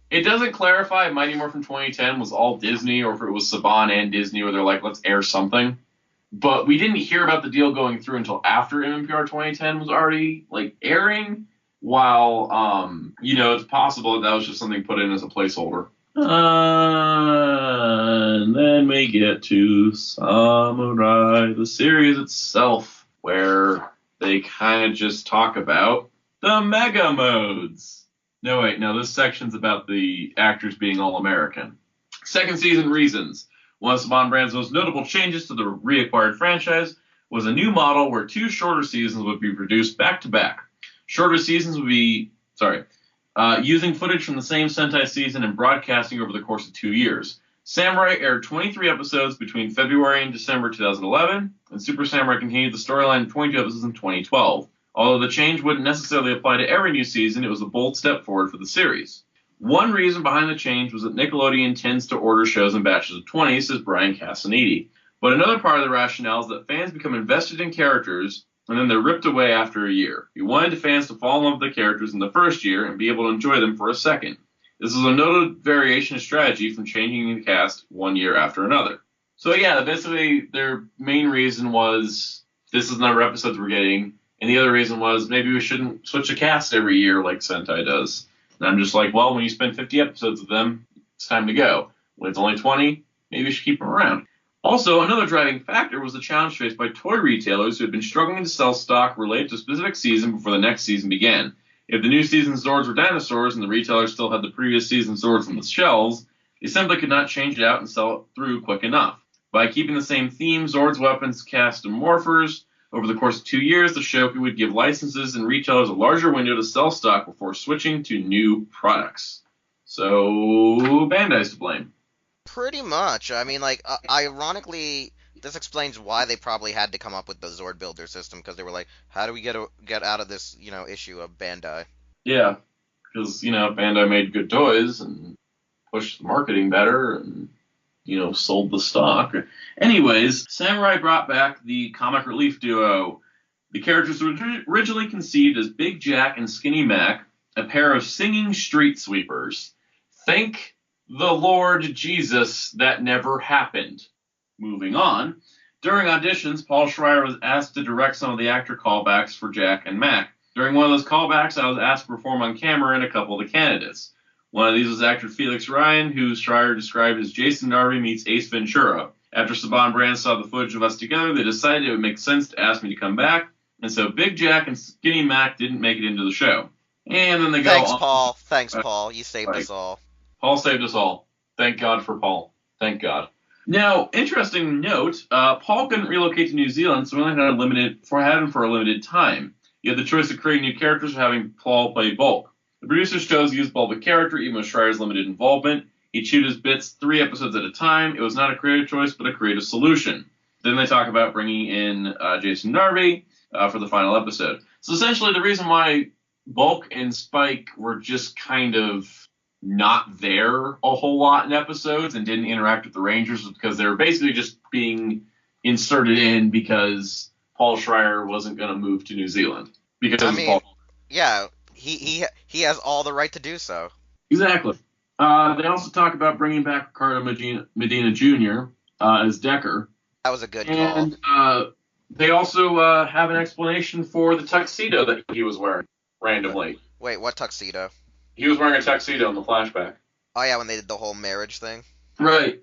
It doesn't clarify if Mighty Morphin 2010 was all Disney or if it was Saban and Disney where they're like, let's air something. But we didn't hear about the deal going through until after MMPR 2010 was already like airing, while, it's possible that was just something put in as a placeholder. And then we get to Samurai, the series itself, where they kind of just talk about the mega modes. No, this section's about the actors being all-American. Second season reasons. One of Saban Brand's most notable changes to the reacquired franchise was a new model where 2 shorter seasons would be produced back-to-back. Shorter seasons would be, using footage from the same Sentai season and broadcasting over the course of 2 years. Samurai aired 23 episodes between February and December 2011, and Super Samurai continued the storyline of 22 episodes in 2012. Although the change wouldn't necessarily apply to every new season, it was a bold step forward for the series. One reason behind the change was that Nickelodeon tends to order shows in batches of 20, says Brian Casanidi. But another part of the rationale is that fans become invested in characters, and then they're ripped away after a year. We wanted fans to fall in love with the characters in the first year and be able to enjoy them for a second. This is a noted variation of strategy from changing the cast 1 year after another. So yeah, basically their main reason was this is the number of episodes we're getting. And the other reason was maybe we shouldn't switch a cast every year like Sentai does. And I'm just like, well, when you spend 50 episodes with them, it's time to go. When it's only 20, maybe you should keep them around. Also, another driving factor was the challenge faced by toy retailers who had been struggling to sell stock related to a specific season before the next season began. If the new season's Zords were dinosaurs and the retailers still had the previous season's Zords on the shelves, they simply could not change it out and sell it through quick enough. By keeping the same theme, Zords, weapons, cast, and morphers, over the course of 2 years, the Shoki would give licenses and retailers a larger window to sell stock before switching to new products. So, Bandai's to blame. Pretty much. I mean, like, ironically, this explains why they probably had to come up with the Zord Builder system, because they were like, how do we get out of this, issue of Bandai? Yeah, because, Bandai made good toys and pushed the marketing better and, sold the stock. Anyways, Samurai brought back the comic relief duo. The characters were originally conceived as Big Jack and Skinny Mac, a pair of singing street sweepers. Thank the Lord Jesus that never happened. Moving on. During auditions, Paul Schreier was asked to direct some of the actor callbacks for Jack and Mac. During one of those callbacks, I was asked to perform on camera in a couple of the candidates. One of these was actor Felix Ryan, who Schreier described as Jason Narvey meets Ace Ventura. After Saban Brand saw the footage of us together, they decided it would make sense to ask me to come back, and so Big Jack and Skinny Mac didn't make it into the show. And then they go Thanks, on. Paul. Thanks, Paul. You saved us all. Paul saved us all. Thank God for Paul. Thank God. Now, interesting note, Paul couldn't relocate to New Zealand, so we only had him for a limited time. You had the choice of creating new characters or having Paul play Bulk. The producers chose to use Bulk as a character, even with Schreier's limited involvement. He chewed his bits 3 episodes at a time. It was not a creative choice, but a creative solution. Then they talk about bringing in Jason Narvey for the final episode. So essentially, the reason why Bulk and Spike were just kind of not there a whole lot in episodes and didn't interact with the Rangers was because they were basically just being inserted in because Paul Schreier wasn't going to move to New Zealand. Because Paul. Yeah, he has all the right to do so. Exactly. They also talk about bringing back Ricardo Medina Jr. As Decker. That was a good call. And they also have an explanation for the tuxedo that he was wearing randomly. Wait, what tuxedo? He was wearing a tuxedo in the flashback. Oh, yeah, when they did the whole marriage thing? Right.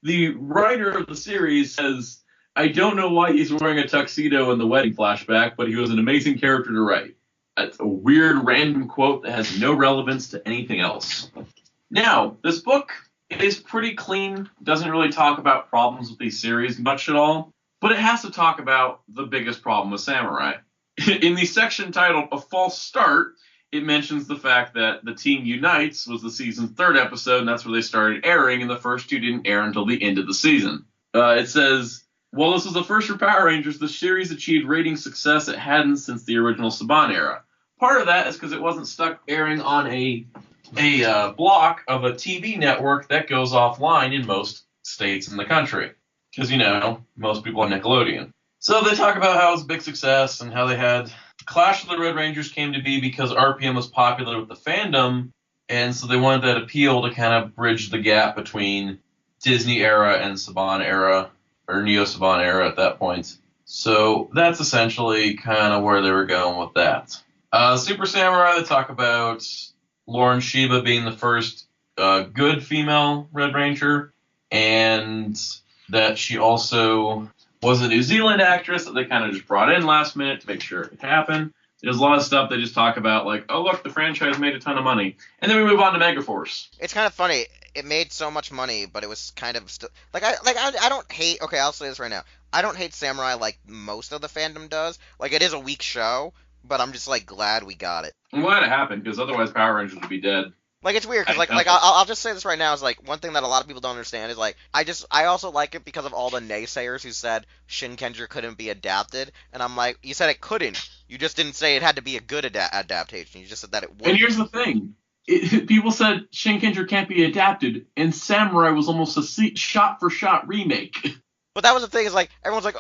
The writer of the series says, I don't know why he's wearing a tuxedo in the wedding flashback, but he was an amazing character to write. That's a weird, random quote that has no relevance to anything else. Now, this book is pretty clean. Doesn't really talk about problems with these series much at all. But it has to talk about the biggest problem with Samurai. In the section titled A False Start, it mentions the fact that The Team Unites was the season's 3rd episode, and that's where they started airing, and the first 2 didn't air until the end of the season. It says, while this was the first for Power Rangers, the series achieved rating success it hadn't since the original Saban era. Part of that is because it wasn't stuck airing on a block of a TV network that goes offline in most states in the country. Because, most people on Nickelodeon. So they talk about how it was a big success and how they had Clash of the Red Rangers came to be because RPM was popular with the fandom, and so they wanted that appeal to kind of bridge the gap between Disney era and Saban era, or Neo Saban era at that point. So that's essentially kind of where they were going with that. Super Samurai, they talk about Lauren Shiba being the first good female Red Ranger, and that she also was a New Zealand actress that they kind of just brought in last minute to make sure it happened. There's a lot of stuff they just talk about, like, oh, look, the franchise made a ton of money. And then we move on to Megaforce. It's kind of funny. It made so much money, but it was kind of still... I don't hate... Okay, I'll say this right now. I don't hate Samurai like most of the fandom does. Like, it is a weak show, but I'm just, glad we got it. I'm glad it happened, because otherwise Power Rangers would be dead. It's weird, because, I'll just say this right now, is, one thing that a lot of people don't understand is, I also like it because of all the naysayers who said Shinkenger couldn't be adapted, and I'm like, you said it couldn't. You just didn't say it had to be a good adaptation. You just said that it wouldn't. And here's the thing. People said Shinkenger can't be adapted, and Samurai was almost a shot-for-shot remake. But that was the thing, is everyone's like,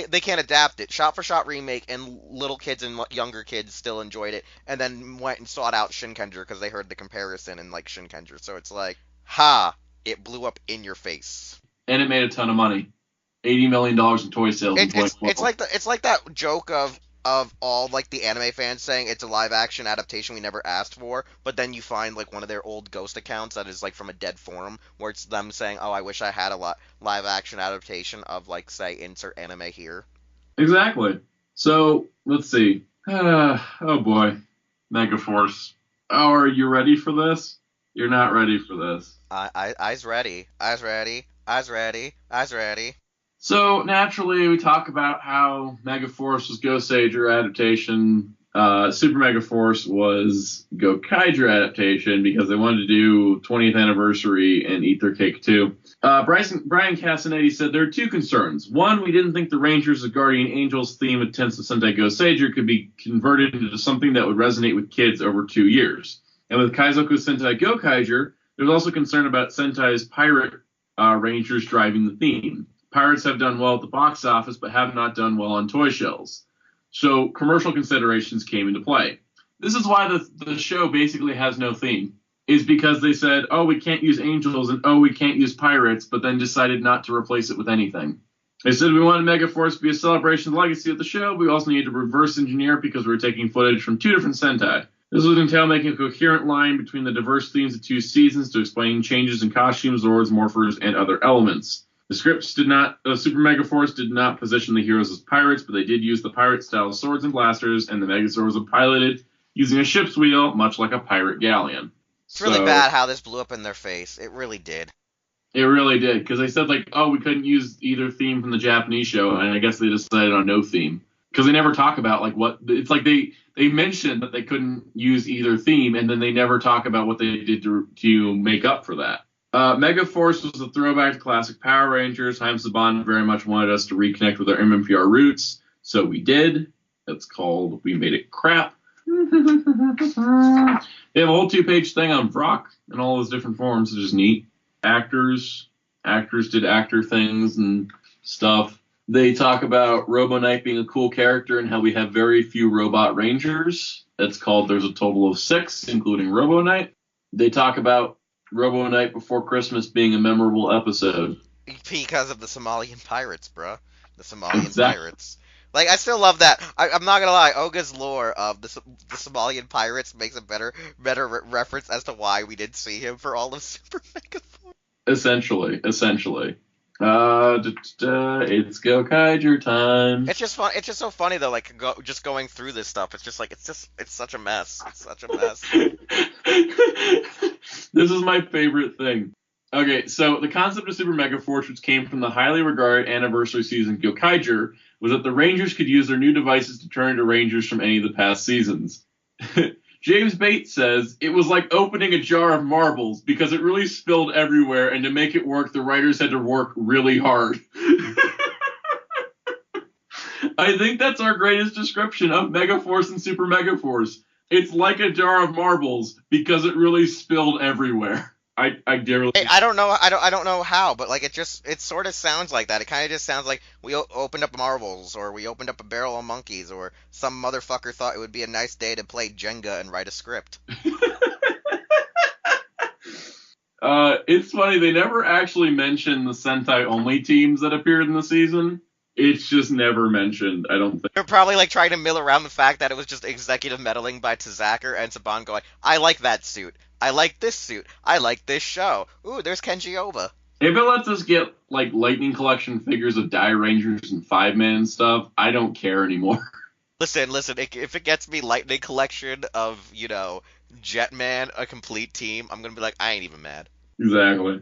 they can't adapt it. Shot-for-shot remake, and little kids and younger kids still enjoyed it, and then went and sought out Shinkenger because they heard the comparison and Shinkenger. So it's it blew up in your face. And it made a ton of money. $80 million in toy sales in 2012. It's like that joke of of all like the anime fans saying it's a live action adaptation we never asked for, but then you find like one of their old ghost accounts that is like from a dead forum where it's them saying, "Oh, I wish I had a live action adaptation of like say insert anime here." Exactly. So let's see. Oh boy, Megaforce. Oh, are you ready for this? You're not ready for this. Eyes ready, eyes ready, eyes ready, eyes ready. So naturally, we talk about how Megaforce was Goseiger adaptation. Super Megaforce was Gokaiger adaptation because they wanted to do 20th anniversary and eat their cake too. Brian Casanetti said there are two concerns. One, we didn't think the Rangers of Guardian Angels theme of Tensa Sentai Goseiger could be converted into something that would resonate with kids over 2 years. And with Kaizoku Sentai Gokaiger, there's also concern about Sentai's pirate Rangers driving the theme. Pirates have done well at the box office, but have not done well on toy shelves. So commercial considerations came into play. This is why the show basically has no theme, is because they said, oh, we can't use angels and oh, we can't use pirates, but then decided not to replace it with anything. They said we wanted Megaforce to be a celebration of the legacy of the show, but we also needed to reverse engineer it because we were taking footage from 2 different Sentai. This would entail making a coherent line between the diverse themes of 2 seasons to explain changes in costumes, Zords, Morphers, and other elements. The scripts did not, Super Megaforce did not position the heroes as pirates, but they did use the pirate-style swords and blasters, and the Megazords were piloted using a ship's wheel, much like a pirate galleon. It's really bad how this blew up in their face. It really did. It really did, because they said, like, oh, we couldn't use either theme from the Japanese show, and I guess they decided on no theme. Because they never talk about, like, what... It's like they mentioned that they couldn't use either theme, and then they never talk about what they did to make up for that. Megaforce was a throwback to classic Power Rangers. Haim Saban very much wanted us to reconnect with our MMPR roots, so we did. It's called We Made It Crap. They have a whole 2-page thing on Vrock in all those different forms, which is neat. Actors did actor things and stuff. They talk about Robo Knight being a cool character and how we have very few robot rangers. It's called There's a Total of 6, including Robo Knight. They talk about Robo Knight Before Christmas being a memorable episode. Because of the Somalian pirates, bruh. The Somalian pirates. Like, I still love that. I'm not gonna lie, Oga's lore of the Somalian pirates makes a better reference as to why we didn't see him for all of Super Mega Force. Essentially. It's Gokaiger time. It's just fun. It's just so funny though. Like just going through this stuff. It's just like it's such a mess. It's such a mess. This is my favorite thing. Okay, so the concept of Super Megaforce, which came from the highly regarded anniversary season Gokaiger, was that the Rangers could use their new devices to turn into Rangers from any of the past seasons. James Bates says, it was like opening a jar of marbles because it really spilled everywhere, and to make it work, the writers had to work really hard. I think that's our greatest description of Megaforce and Super Megaforce. It's like a jar of marbles because it really spilled everywhere. I dearly. I don't know. I don't know how, but like it sort of sounds like that. It kind of just sounds like we opened up marbles, or we opened up a barrel of monkeys, or some motherfucker thought it would be a nice day to play Jenga and write a script. It's funny, they never actually mention the Sentai only teams that appeared in the season. It's just never mentioned, I don't think. They're probably like trying to mill around the fact that it was just executive meddling by Tazakar and Saban going, I like that suit. I like this suit. I like this show. Ooh, there's Kenji Oba. If it lets us get, like, Lightning Collection figures of Die Rangers and 5-Man and stuff, I don't care anymore. Listen, if it gets me Lightning Collection of, Jetman, a complete team, I'm gonna be like, I ain't even mad. Exactly.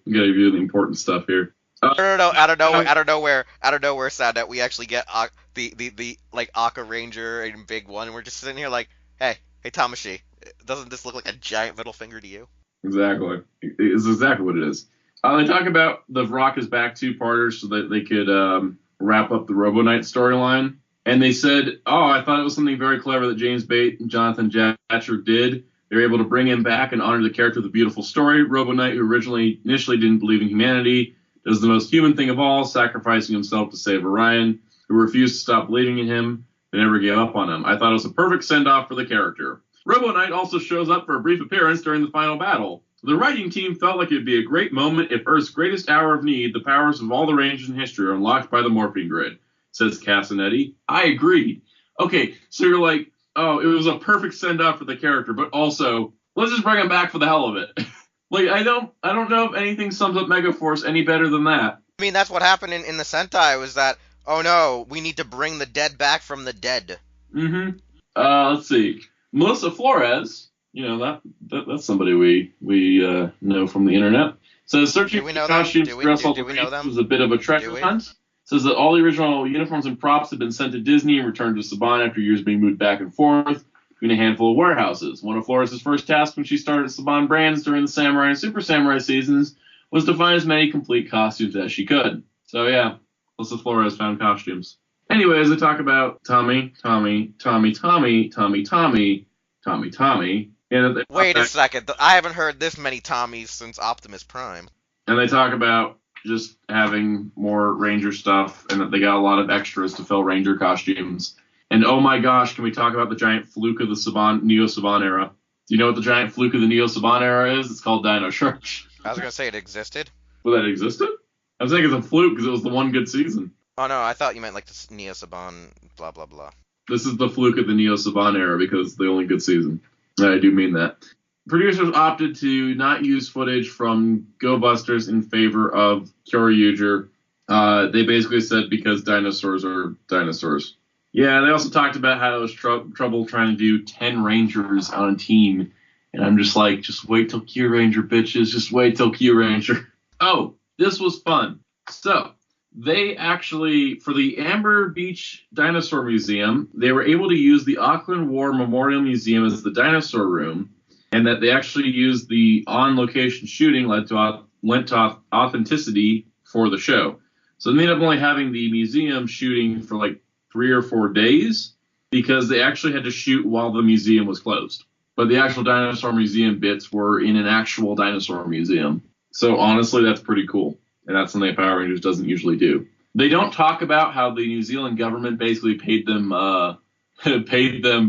You gotta do the important stuff here. No, out of nowhere, Soundout, we actually get the Aka Ranger and Big One, and we're just sitting here like, hey Tamashi, doesn't this look like a giant middle finger to you? Exactly. It's exactly what it is. They talk about the Vrock is Back 2-parters so that they could wrap up the Robo Knight storyline. And they said, I thought it was something very clever that James Bate and Jonathan Jatcher did. They were able to bring him back and honor the character with a beautiful story. Robo Knight, who initially didn't believe in humanity, does the most human thing of all, sacrificing himself to save Orion, who refused to stop believing in him and never gave up on him. I thought it was a perfect send-off for the character. Robo Knight also shows up for a brief appearance during the final battle. The writing team felt like it would be a great moment if Earth's greatest hour of need, the powers of all the Rangers in history, are unlocked by the morphing grid, says Casanetti. I agreed. Okay, so you're like, oh, it was a perfect send-off for the character, but also, let's just bring him back for the hell of it. Like, I don't know if anything sums up Megaforce any better than that. I mean, that's what happened in the Sentai, was that, oh no, we need to bring the dead back from the dead. Mm-hmm. Let's see. Melissa Flores, that's somebody we know from the internet. Says searching for costumes to dress all the races was a bit of a treasure hunt. Says that all the original uniforms and props had been sent to Disney and returned to Saban after years being moved back and forth between a handful of warehouses. One of Flores' first tasks when she started at Saban Brands during the Samurai and Super Samurai seasons was to find as many complete costumes as she could. So yeah, Melissa Flores found costumes. Anyways, they talk about Tommy. And wait a second, I haven't heard this many Tommies since Optimus Prime. And they talk about just having more Ranger stuff, and that they got a lot of extras to fill Ranger costumes. And oh my gosh, can we talk about the giant fluke of the Neo Saban era? Do you know what the giant fluke of the Neo Saban era is? It's called Dino Charge. I was going to say it existed. Well, that existed? I was thinking it's a fluke because it was the one good season. Oh no, I thought you meant like the Neo Saban blah blah blah. This is the fluke of the Neo Saban era because it's the only good season. I do mean that. Producers opted to not use footage from Go Busters in favor of Kishiryu. They basically said because dinosaurs are dinosaurs. Yeah, they also talked about how it was trouble trying to do 10 Rangers on a team. And I'm just like, just wait till Q Ranger, bitches. Just wait till Q Ranger. Oh, this was fun. So, they actually, for the Amber Beach Dinosaur Museum, they were able to use the Auckland War Memorial Museum as the dinosaur room, and that they actually used the on-location shooting lent to authenticity for the show. So they ended up only having the museum shooting for like 3 or 4 days because they actually had to shoot while the museum was closed. But the actual dinosaur museum bits were in an actual dinosaur museum. So honestly, that's pretty cool. And that's something Power Rangers doesn't usually do. They don't talk about how the New Zealand government basically paid them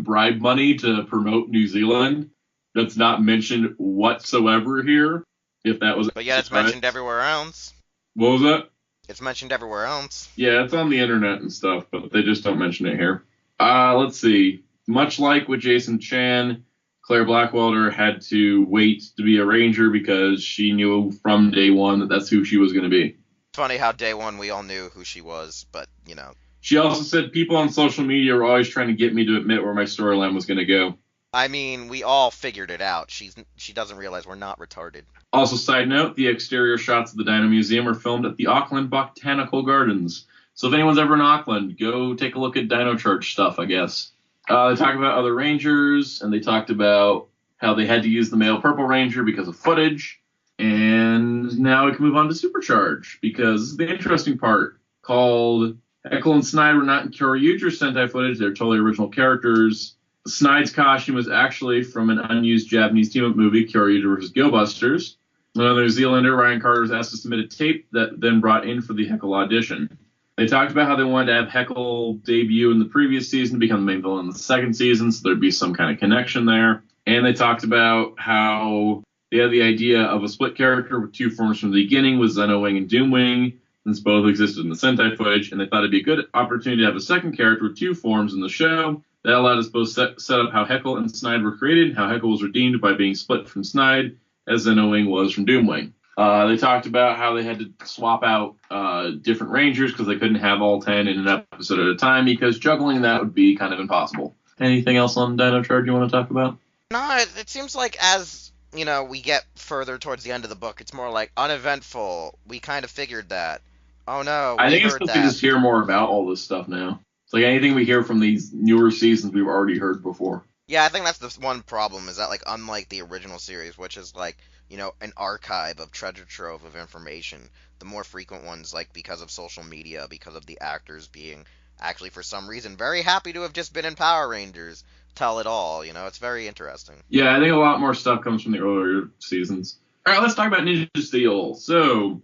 bribe money to promote New Zealand. That's not mentioned whatsoever here. If that was, but yeah, it's mentioned everywhere else. What was that? It's mentioned everywhere else. Yeah, it's on the internet and stuff, but they just don't mention it here. Let's see. Much like with Jason Chan, Claire Blackwelder had to wait to be a Ranger because she knew from day one that that's who she was going to be. It's funny how day one we all knew who she was, but, you know. She also said people on social media were always trying to get me to admit where my storyline was going to go. I mean, we all figured it out. She doesn't realize we're not retarded. Also, side note, the exterior shots of the Dino Museum were filmed at the Auckland Botanical Gardens. So if anyone's ever in Auckland, go take a look at Dino Church stuff, I guess. They talked about other Rangers, and they talked about how they had to use the male Purple Ranger because of footage. And now we can move on to Supercharge, because this is the interesting part, called Heckle and Snide were not in Kishiryu Sentai footage. They're totally original characters. Snide's costume was actually from an unused Japanese team-up movie, Kishiryu vs. Go Busters. Another New Zealander, Ryan Carter, was asked to submit a tape that then brought in for the Heckle audition. They talked about how they wanted to have Heckle debut in the previous season to become the main villain in the second season, so there'd be some kind of connection there. And they talked about how they had the idea of a split character with 2 forms from the beginning with Zeno Wing and Doom Wing, since both existed in the Sentai footage, and they thought it'd be a good opportunity to have a second character with 2 forms in the show. That allowed us both set up how Heckle and Snide were created, how Heckle was redeemed by being split from Snide, as Zeno Wing was from Doom Wing. They talked about how they had to swap out different Rangers because they couldn't have all 10 in an episode at a time, because juggling that would be kind of impossible. Anything else on Dino Charge you want to talk about? No, it seems like as, you know, we get further towards the end of the book, it's more like uneventful. We kind of figured that. Oh no, I think it's because we just hear more about all this stuff now. It's like anything we hear from these newer seasons we've already heard before. Yeah, I think that's the one problem, is that, like, unlike the original series, which is, like, you know, an archive of treasure trove of information, the more frequent ones, like, because of social media, because of the actors being actually, for some reason, very happy to have just been in Power Rangers, tell it all, you know, it's very interesting. Yeah, I think a lot more stuff comes from the earlier seasons. All right, let's talk about Ninja Steel. So,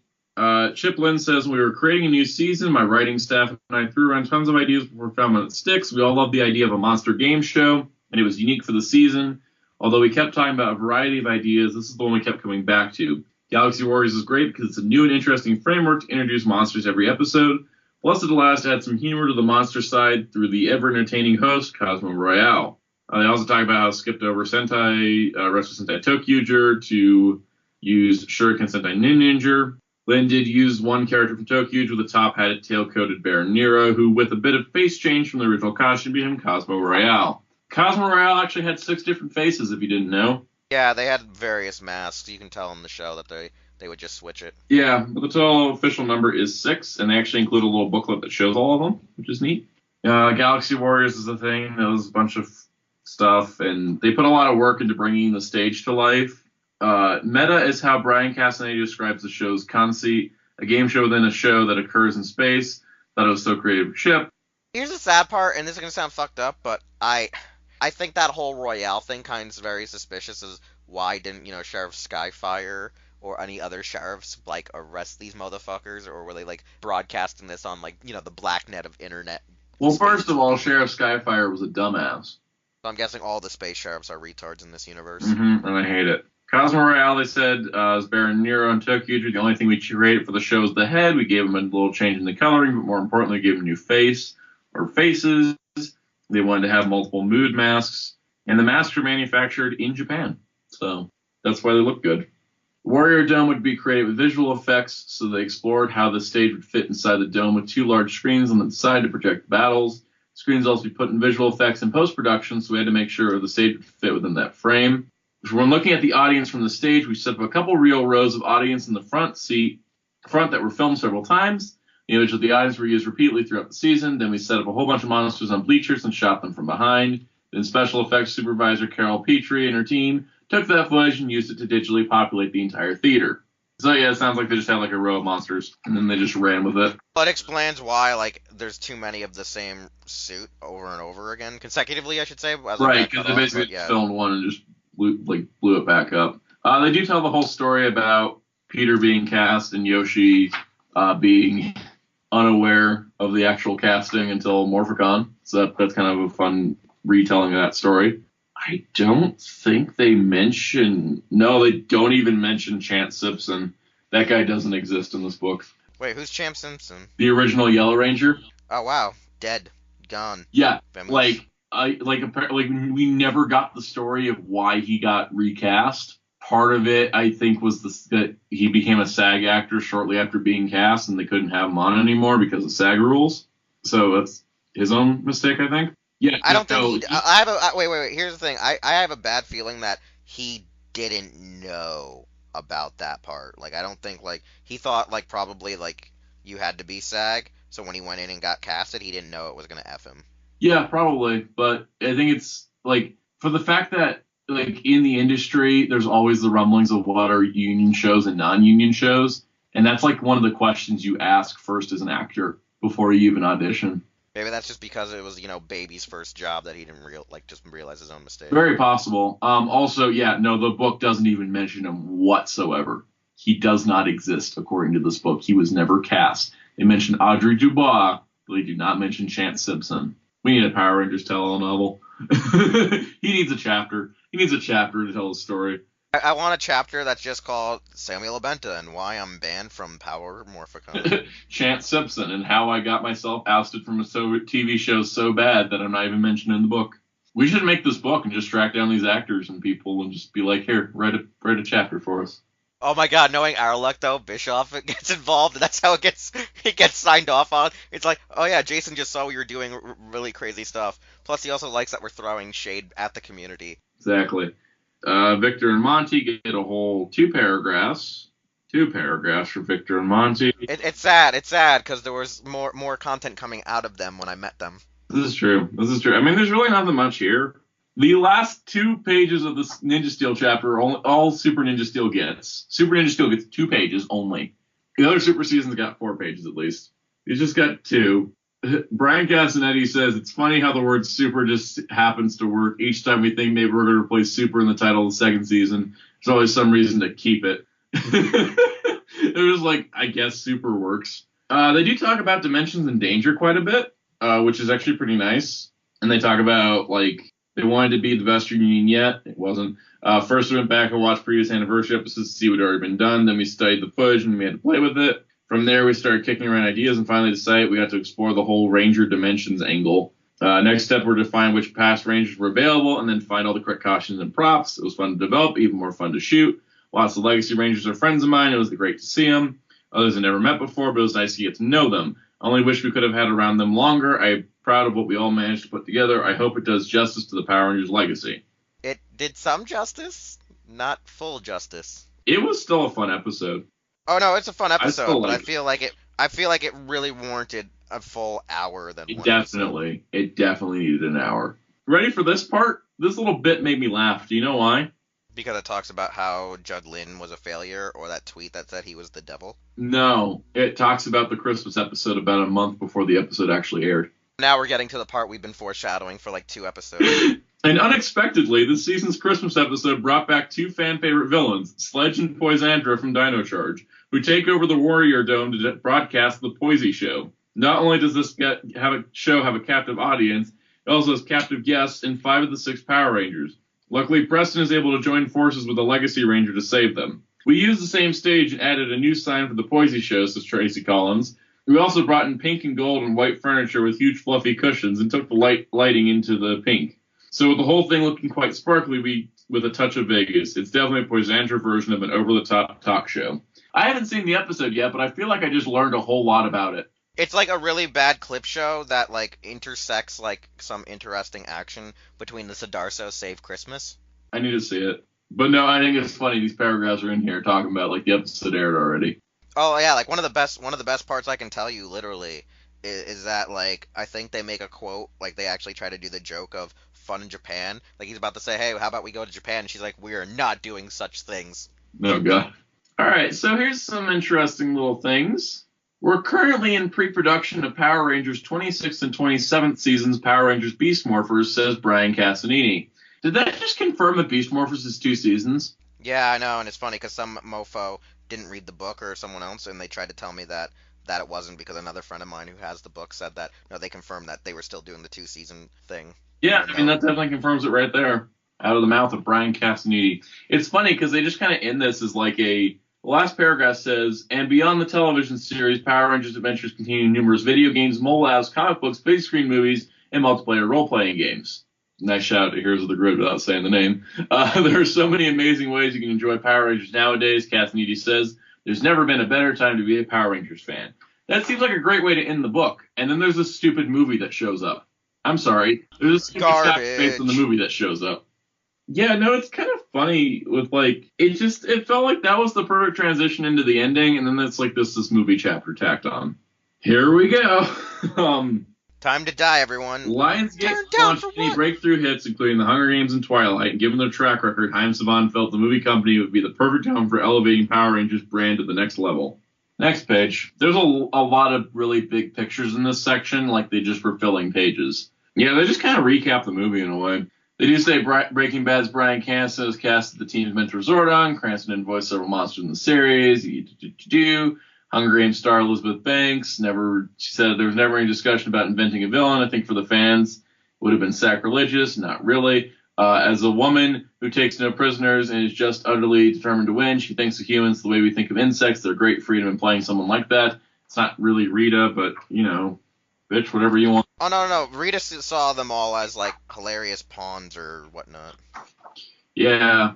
Chip Lynn says, we were creating a new season. My writing staff and I threw around tons of ideas before we found one that sticks. We all love the idea of a monster game show, and it was unique for the season. Although we kept talking about a variety of ideas, this is the one we kept coming back to. Galaxy Warriors is great because it's a new and interesting framework to introduce monsters every episode, Blessed Last add some humor to the monster side through the ever-entertaining host, Cosmo Royale. They also talk about how it skipped over Rescue Sentai Tokyuger to use Shuriken Sentai Ninja. Lynn did use one character from Tokyuger with a top-hatted, tail-coated Baron Nero, who, with a bit of face change from the original costume, became Cosmo Royale. Cosmo Royale actually had 6 different faces, if you didn't know. Yeah, they had various masks. You can tell in the show that they would just switch it. Yeah, but the total official number is 6, and they actually include a little booklet that shows all of them, which is neat. Galaxy Warriors is a thing. That was a bunch of stuff, and they put a lot of work into bringing the stage to life. Meta is how Brian Castaneda describes the show's conceit, a game show within a show that occurs in space. Thought it was so creative. Ship. Here's the sad part, and this is going to sound fucked up, but I think that whole Royale thing kind of very suspicious as why didn't, Sheriff Skyfire or any other sheriffs, arrest these motherfuckers, or were they, broadcasting this on, the black net of internet? Well, first of all, Sheriff Skyfire was a dumbass. So I'm guessing all the space sheriffs are retards in this universe. Mm-hmm, and I hate it. Cosmo Royale, they said, is Baron Nero and Tokyuger. The only thing we created for the show is the head. We gave him a little change in the coloring, but more importantly, we gave him a new face, or faces. They wanted to have multiple mood masks, and the masks were manufactured in Japan. So that's why they look good. Warrior Dome would be created with visual effects, so they explored how the stage would fit inside the dome with 2 large screens on the side to project battles. Screens also be put in visual effects in post-production, so we had to make sure the stage would fit within that frame. When looking at the audience from the stage, we set up a couple real rows of audience in the front that were filmed several times. The image of the audience were used repeatedly throughout the season. Then we set up a whole bunch of monsters on bleachers and shot them from behind. Then special effects supervisor Carol Petrie and her team took that footage and used it to digitally populate the entire theater. So yeah, it sounds like they just had a row of monsters, and then they just ran with it. But it explains why, there's too many of the same suit over and over again, consecutively, I should say. Right, because they basically filmed one and just blew it back up. They do tell the whole story about Peter being cast and Yoshi being unaware of the actual casting until Morphicon. So that's kind of a fun retelling of that story. I don't think they mention... No, they don't even mention Chance Simpson. That guy doesn't exist in this book. Wait, who's Champ Simpson? The original Yellow Ranger. Oh, wow. Dead. Gone. Yeah, Famous. we never got the story of why he got recast. Part of it, I think, was that he became a SAG actor shortly after being cast, and they couldn't have him on anymore because of SAG rules. So that's his own mistake, I think. Yeah, I don't think I have a wait. Here's the thing. I have a bad feeling that he didn't know about that part. I don't think he thought probably you had to be SAG. So when he went in and got casted, he didn't know it was gonna F him. Yeah, probably. But I think it's for the fact that in the industry, there's always the rumblings of what are union shows and non-union shows, and that's one of the questions you ask first as an actor before you even audition. Maybe that's just because it was, Baby's first job that he didn't just realize his own mistake. Very possible. Also, yeah, no, the book doesn't even mention him whatsoever. He does not exist, according to this book. He was never cast. They mention Audrey Dubois, but they do not mention Chance Simpson. We need a Power Rangers tell-all novel. He needs a chapter. He needs a chapter to tell his story. I want a chapter that's just called Samuel Abenta and why I'm banned from Power Morphicon. Chance Simpson and how I got myself ousted from a TV show so bad that I'm not even mentioned in the book. We should make this book and just track down these actors and people and just be like, here, write a chapter for us. Oh my god, knowing Aralek though, Bischoff gets involved, and that's how it gets signed off on. It's oh yeah, Jason just saw we were doing really crazy stuff. Plus he also likes that we're throwing shade at the community. Exactly. Victor and Monty get a whole 2 paragraphs. 2 paragraphs for Victor and Monty. It's sad, because there was more content coming out of them when I met them. This is true. I mean, there's really nothing much here. The last 2 pages of this Ninja Steel chapter are all Super Ninja Steel gets. Super Ninja Steel gets 2 pages only. The other Super Seasons got 4 pages at least. He's just got 2. Brian Castanetti says, it's funny how the word super just happens to work. Each time we think maybe we're going to replace super in the title of the second season, there's always some reason to keep it. It was I guess super works. They do talk about Dimensions in Danger quite a bit, which is actually pretty nice. And they talk about, they wanted to be the best reunion yet. It wasn't. First we went back and watched previous anniversary episodes to see what had already been done. Then we studied the footage and we had to play with it. From there, we started kicking around ideas and finally decided we got to explore the whole Ranger Dimensions angle. Next step were to find which past Rangers were available and then find all the correct costumes and props. It was fun to develop, even more fun to shoot. Lots of Legacy Rangers are friends of mine. It was great to see them. Others I never met before, but it was nice to get to know them. I only wish we could have had around them longer. I'm proud of what we all managed to put together. I hope it does justice to the Power Rangers legacy. It did some justice, not full justice. It was still a fun episode. Oh no, it's a fun episode, but like I feel like it really warranted a full hour than it one definitely needed an hour. Ready for this part? This little bit made me laugh. Do you know why? Because it talks about how Judd Lin was a failure, or that tweet that said he was the devil. No, it talks about the Christmas episode about a month before the episode actually aired. Now we're getting to the part we've been foreshadowing for like 2 episodes. And unexpectedly, this season's Christmas episode brought back 2 fan-favorite villains, Sledge and Poisandra from Dino Charge, who take over the Warrior Dome to broadcast the Poisey Show. Not only does this show have a captive audience, it also has captive guests in 5 of the 6 Power Rangers. Luckily, Preston is able to join forces with a Legacy Ranger to save them. We used the same stage and added a new sign for the Poisey Show, says Tracy Collins. We also brought in pink and gold and white furniture with huge fluffy cushions and took the lighting into the pink. So with the whole thing looking quite sparkly, with a touch of Vegas. It's definitely a Poisandra version of an over-the-top talk show. I haven't seen the episode yet, but I feel like I just learned a whole lot about it. It's like a really bad clip show that like intersects like some interesting action between the Sidarso Save Christmas. I need to see it. But no, I think it's funny these paragraphs are in here talking about like the episode aired already. Oh yeah, like one of the best parts I can tell you literally is that like I think they make a quote, like they actually try to do the joke of fun in Japan. Like he's about to say, "Hey, how about we go to Japan?" And she's like, "We are not doing such things." Oh god. All right, so here's some interesting little things. We're currently in pre-production of Power Rangers 26th and 27th seasons Power Rangers Beast Morphers, says Brian Casanini. Did that just confirm that Beast Morphers is 2 seasons? Yeah, I know, and it's funny because some mofo didn't read the book or someone else, and they tried to tell me that it wasn't because another friend of mine who has the book said that, no, they confirmed that they were still doing the 2-season thing. Yeah, I mean, that definitely confirms it right there. Out of the mouth of Brian Casanini. It's funny because they just kind of end this as like the last paragraph says, and beyond the television series, Power Rangers Adventures continue numerous video games, mobile apps, comic books, big screen movies, and multiplayer role-playing games. Nice shout out to Heroes of the Grid without saying the name. There are so many amazing ways you can enjoy Power Rangers nowadays, Casanidi says. There's never been a better time to be a Power Rangers fan. That seems like a great way to end the book. And then there's a stupid movie that shows up. I'm sorry. There's a stupid stat based on the movie that shows up. Yeah, no, it's kind of funny with like it felt like that was the perfect transition into the ending, and then it's like this movie chapter tacked on. Here we go. Time to die, everyone. Lionsgate launched many breakthrough hits, including The Hunger Games and Twilight, and given their track record, Chaim Saban felt the movie company would be the perfect home for elevating Power Rangers brand to the next level. Next page. There's a lot of really big pictures in this section, like they just were filling pages. Yeah, they just kind of recap the movie in a way. They do say Breaking Bad's Bryan Cranston is cast as the team's mentor Zordon. Cranston did voice several monsters in the series. Hunger Games star Elizabeth Banks. She said there was never any discussion about inventing a villain. I think for the fans, it would have been sacrilegious. Not really. As a woman who takes no prisoners and is just utterly determined to win, she thinks of humans the way we think of insects. They're great freedom in playing someone like that. It's not really Rita, but, bitch, whatever you want. Oh, no. Rita saw them all as, like, hilarious pawns or whatnot. Yeah.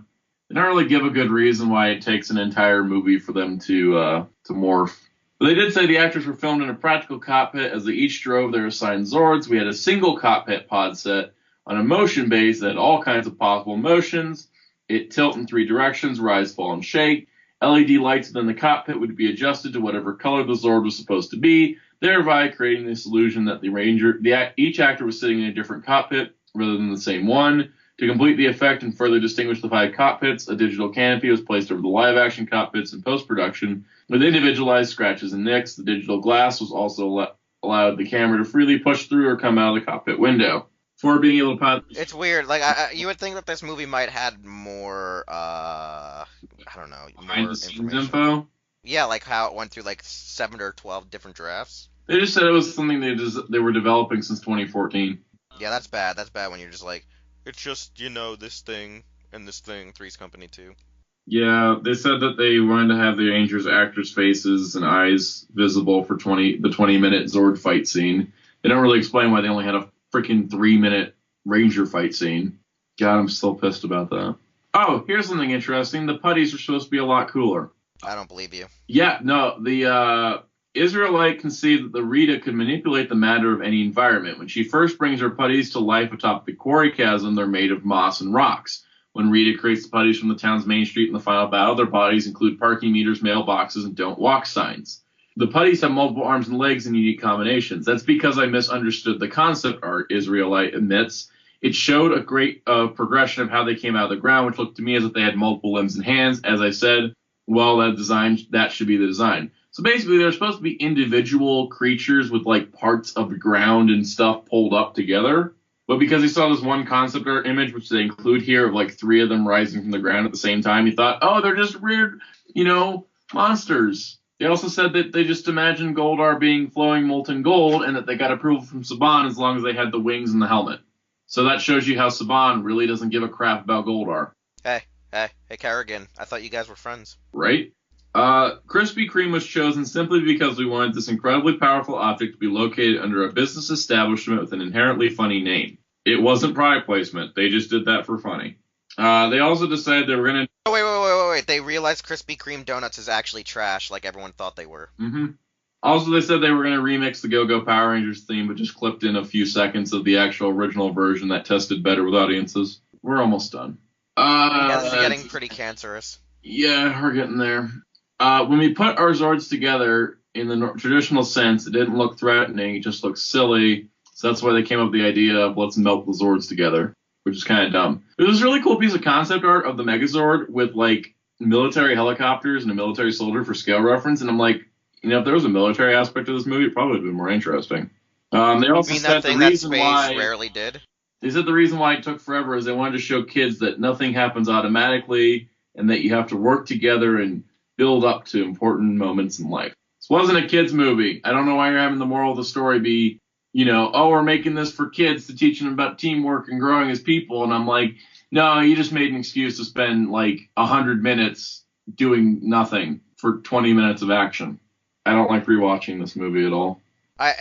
They don't really give a good reason why it takes an entire movie for them to morph. But they did say the actors were filmed in a practical cockpit as they each drove their assigned Zords. We had a single cockpit pod set on a motion base that had all kinds of possible motions. It tilt in 3 directions, rise, fall, and shake. LED lights within the cockpit would be adjusted to whatever color the Zord was supposed to be, thereby creating this illusion that each actor was sitting in a different cockpit rather than the same one. To complete the effect and further distinguish the 5 cockpits, a digital canopy was placed over the live-action cockpits in post-production with individualized scratches and nicks. The digital glass was also allowed the camera to freely push through or come out of the cockpit window. For being able to pod... It's weird. Like, you would think that this movie might had more, I don't know, more information. Info? Yeah, like how it went through like 7 or 12 different drafts. They just said it was something they were developing since 2014. Yeah, that's bad. That's bad when you're just like, it's just, this thing and this thing, Three's Company too. Yeah, they said that they wanted to have the Rangers actors' faces and eyes visible for the 20-minute Zord fight scene. They don't really explain why they only had a freaking 3-minute Ranger fight scene. God, I'm still pissed about that. Oh, here's something interesting. The putties are supposed to be a lot cooler. I don't believe you. Yeah, no, the Israelite conceived that the Rita could manipulate the matter of any environment. When she first brings her putties to life atop the quarry chasm, they're made of moss and rocks. When Rita creates the putties from the town's main street in the final battle, their bodies include parking meters, mailboxes, and don't walk signs. The putties have multiple arms and legs in unique combinations. That's because I misunderstood the concept art, Israelite admits. It showed a great progression of how they came out of the ground, which looked to me as if they had multiple limbs and hands. As I said, well, that should be the design. So basically, they're supposed to be individual creatures with like parts of the ground and stuff pulled up together. But because he saw this one concept art image, which they include here, of like 3 of them rising from the ground at the same time, he thought, oh, they're just weird, monsters. They also said that they just imagined Goldar being flowing molten gold and that they got approval from Saban as long as they had the wings and the helmet. So that shows you how Saban really doesn't give a crap about Goldar. Hey, Kerrigan, I thought you guys were friends. Right? Krispy Kreme was chosen simply because we wanted this incredibly powerful object to be located under a business establishment with an inherently funny name. It wasn't product placement. They just did that for funny. They also decided they were going to... Oh, wait. They realized Krispy Kreme donuts is actually trash like everyone thought they were. Mm-hmm. Also, they said they were going to remix the Go-Go Power Rangers theme, but just clipped in a few seconds of the actual original version that tested better with audiences. We're almost done. Yeah, this is getting pretty cancerous. Yeah, we're getting there. When we put our Zords together in the traditional sense, it didn't look threatening, it just looked silly. So that's why they came up with the idea of let's melt the Zords together, which is kind of dumb. It was a really cool piece of concept art of the Megazord with like military helicopters and a military soldier for scale reference, and I'm like, if there was a military aspect to this movie, it probably would have been more interesting. They also said the reason why rarely did. They said the reason why it took forever is they wanted to show kids that nothing happens automatically and that you have to work together and build up to important moments in life. This wasn't a kid's movie. I don't know why you're having the moral of the story be, we're making this for kids to teach them about teamwork and growing as people. And I'm like, no, you just made an excuse to spend like 100 minutes doing nothing for 20 minutes of action. I don't like rewatching this movie at all. I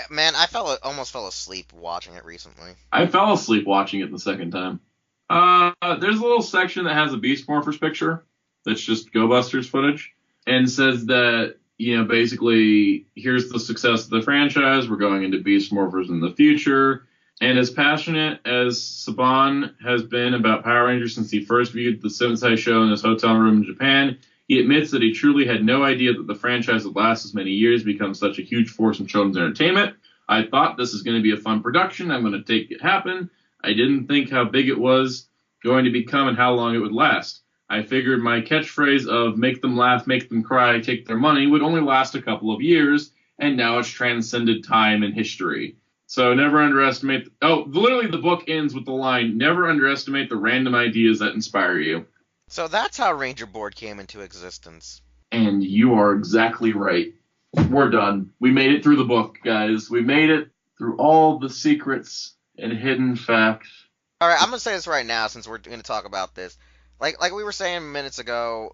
almost fell asleep watching it recently. I fell asleep watching it the second time. There's a little section that has a Beast Morphers picture that's just Go Busters footage and says that, basically, here's the success of the franchise. We're going into Beast Morphers in the future. And as passionate as Saban has been about Power Rangers since he first viewed the Sentai show in his hotel room in Japan, he admits that he truly had no idea that the franchise would last as many years, become such a huge force in children's entertainment. I thought this is going to be a fun production. I'm going to take it happen. I didn't think how big it was going to become and how long it would last. I figured my catchphrase of make them laugh, make them cry, take their money would only last a couple of years, and now it's transcended time and history. So never underestimate... literally the book ends with the line, never underestimate the random ideas that inspire you. So that's how Ranger Board came into existence. And you are exactly right. We're done. We made it through the book, guys. We made it through all the secrets and hidden facts. All right, I'm going to say this right now since we're going to talk about this. Like we were saying minutes ago,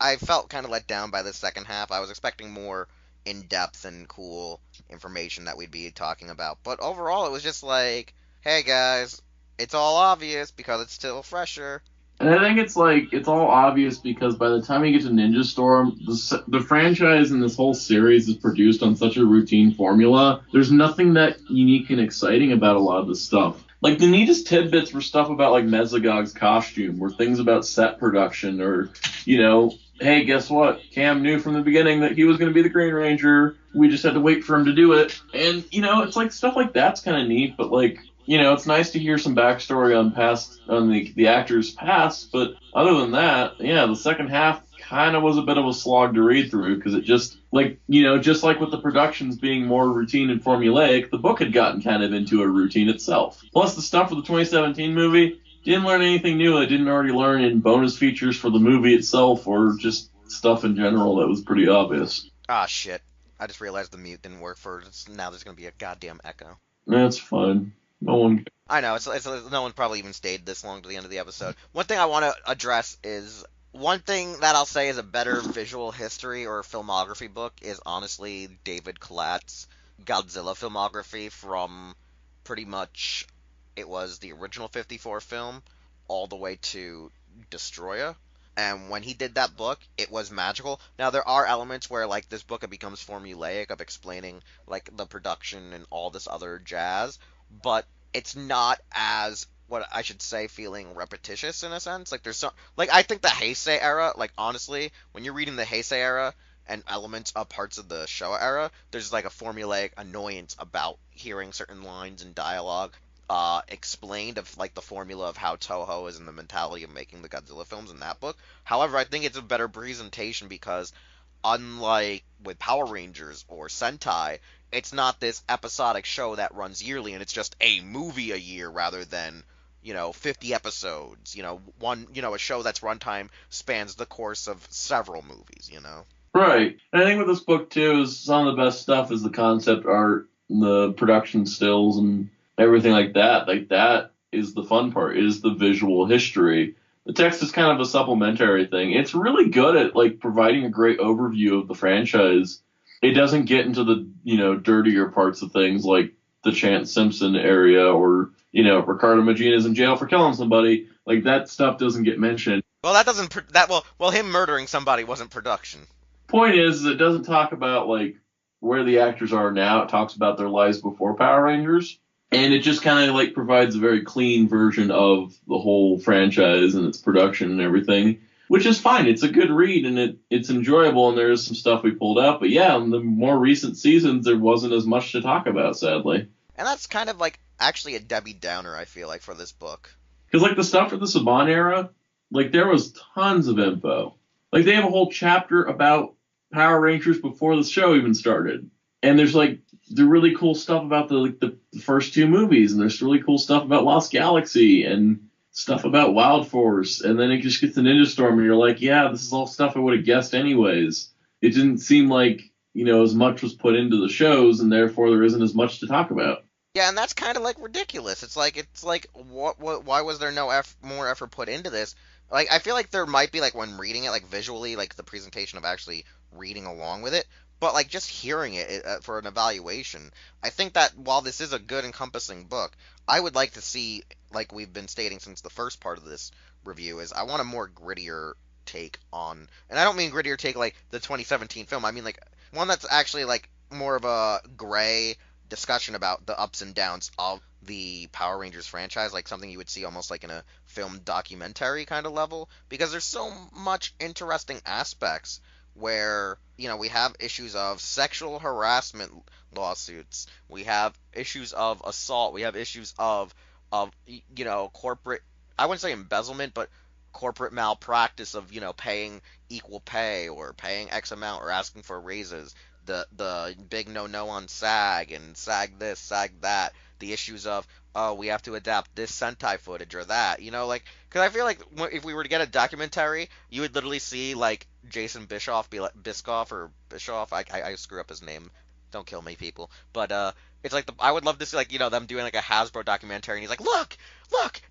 I felt kind of let down by the second half. I was expecting more in-depth and cool information that we'd be talking about. But overall, it was just like, hey guys, it's all obvious because it's still fresher. And I think it's all obvious because by the time you get to Ninja Storm, the franchise and this whole series is produced on such a routine formula. There's nothing that unique and exciting about a lot of this stuff. Like, the neatest tidbits were stuff about, like, Mesogog's costume, or things about set production, or, hey, guess what? Cam knew from the beginning that he was going to be the Green Ranger. We just had to wait for him to do it. And, it's like stuff like that's kind of neat, but, like, it's nice to hear some backstory on the actor's past, but other than that, yeah, the second half kind of was a bit of a slog to read through, because it just, just like with the productions being more routine and formulaic, the book had gotten kind of into a routine itself. Plus, the stuff for the 2017 movie didn't learn anything new I didn't already learn in bonus features for the movie itself, or just stuff in general that was pretty obvious. Ah, shit. I just realized the mute didn't work now there's going to be a goddamn echo. That's fine. No one... I know, it's no one probably even stayed this long to the end of the episode. One thing I want to address is One thing that I'll say is a better visual history or filmography book is honestly David Collat's Godzilla filmography from pretty much it was the original 54 film all the way to Destroya. And when he did that book, it was magical. Now there are elements where like this book it becomes formulaic of explaining like the production and all this other jazz, but it's not as what I should say feeling repetitious in a sense. Like there's some like I think the Heisei era, like honestly, when you're reading the Heisei era and elements of parts of the Showa era, there's like a formulaic annoyance about hearing certain lines and dialogue explained of like the formula of how Toho is in the mentality of making the Godzilla films in that book. However, I think it's a better presentation because unlike with Power Rangers or Sentai, it's not this episodic show that runs yearly and it's just a movie a year rather than 50 episodes, a show that's runtime spans the course of several movies. Right. And I think with this book too is some of the best stuff is the concept art, and the production stills, and everything like that. Like that is the fun part. Is the visual history. The text is kind of a supplementary thing. It's really good at like providing a great overview of the franchise. It doesn't get into the dirtier parts of things like the Chance Simpson area or Ricardo Magina's in jail for killing somebody. Like that stuff doesn't get mentioned. Well, that doesn't that well him murdering somebody wasn't production. Point is, it doesn't talk about like where the actors are now. It talks about their lives before Power Rangers, and it just kind of like provides a very clean version of the whole franchise and its production and everything, which is fine. It's a good read and it's enjoyable, and there's some stuff we pulled out. But yeah, in the more recent seasons, there wasn't as much to talk about, sadly. And that's kind of like actually a Debbie Downer, I feel like, for this book. Because like the stuff for the Saban era, like there was tons of info. Like they have a whole chapter about Power Rangers before the show even started, and there's like the really cool stuff about the first two movies, and there's really cool stuff about Lost Galaxy and stuff about Wild Force, and then it just gets to Ninja Storm, and you're like, yeah, this is all stuff I would have guessed anyways. It didn't seem like as much was put into the shows, and therefore there isn't as much to talk about. Yeah, and that's kind of like ridiculous. It's like what why was there no more effort put into this? Like I feel like there might be like when reading it like visually like the presentation of actually reading along with it, but like just hearing it for an evaluation. I think that while this is a good encompassing book, I would like to see like we've been stating since the first part of this review is I want a more grittier take on, and I don't mean grittier take like the 2017 film. I mean like one that's actually like more of a gray discussion about the ups and downs of the Power Rangers franchise, like something you would see almost like in a film documentary kind of level, because there's so much interesting aspects where we have issues of sexual harassment lawsuits, we have issues of assault, we have issues of corporate, I wouldn't say embezzlement, but corporate malpractice of paying equal pay or paying X amount or asking for raises, the big no on SAG and SAG this, SAG that, the issues of we have to adapt this Sentai footage or that, like because I feel like if we were to get a documentary, you would literally see like Jason Bischoff be like Biscoff or Bischoff, I screw up his name, don't kill me people, but it's like I would love to see like them doing like a Hasbro documentary and he's like look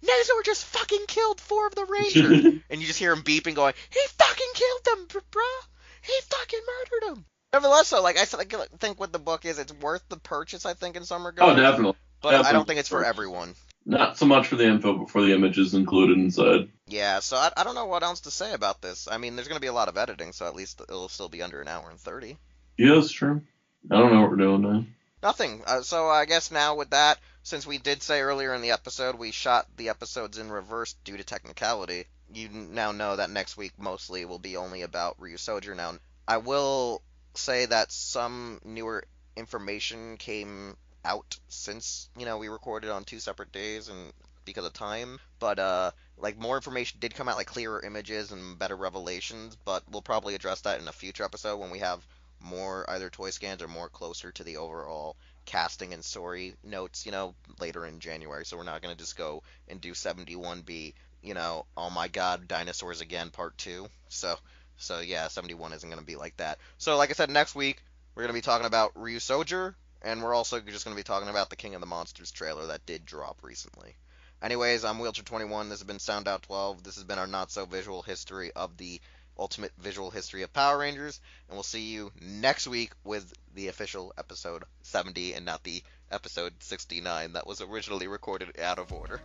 Nazor just fucking killed 4 of the Rangers and you just hear him beeping going he fucking killed them bruh, he fucking murdered them. Nevertheless, so like I think what the book is, it's worth the purchase. I think in some regards. Oh, definitely. But Definitely. I don't think it's for everyone. Not so much for the info, but for the images included inside. Yeah, so I don't know what else to say about this. I mean, there's going to be a lot of editing, so at least it'll still be under an hour and 30. Yeah, that's true. I don't know what we're doing now. Nothing. So I guess now with that, since we did say earlier in the episode we shot the episodes in reverse due to technicality, you now know that next week mostly will be only about Ryusoulger. Now, I will say that some newer information came out since we recorded on 2 separate days and because of time, but like more information did come out, like clearer images and better revelations, but we'll probably address that in a future episode when we have more either toy scans or more closer to the overall casting and story notes later in January. So we're not going to just go and do 71B oh my god, dinosaurs again part 2. So yeah, 71 isn't going to be like that. So like I said, next week we're going to be talking about Ryusoulger, and we're also just going to be talking about the King of the Monsters trailer that did drop recently. Anyways, I'm Wheelchair21. This has been Soundout12. This has been our not-so-visual history of the ultimate visual history of Power Rangers. And we'll see you next week with the official episode 70 and not the episode 69 that was originally recorded out of order.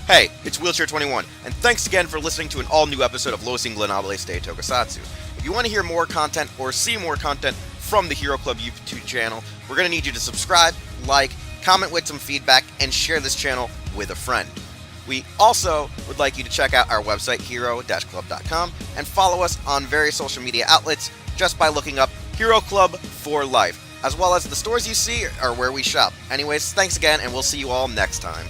Hey, it's Wheelchair21, and thanks again for listening to an all-new episode of Los Ingobernables de Tokusatsu. If you want to hear more content or see more content from the Hero Club YouTube channel, we're going to need you to subscribe, like, comment with some feedback, and share this channel with a friend. We also would like you to check out our website, hero-club.com, and follow us on various social media outlets just by looking up Hero Club for Life, as well as the stores you see are where we shop. Anyways, thanks again, and we'll see you all next time.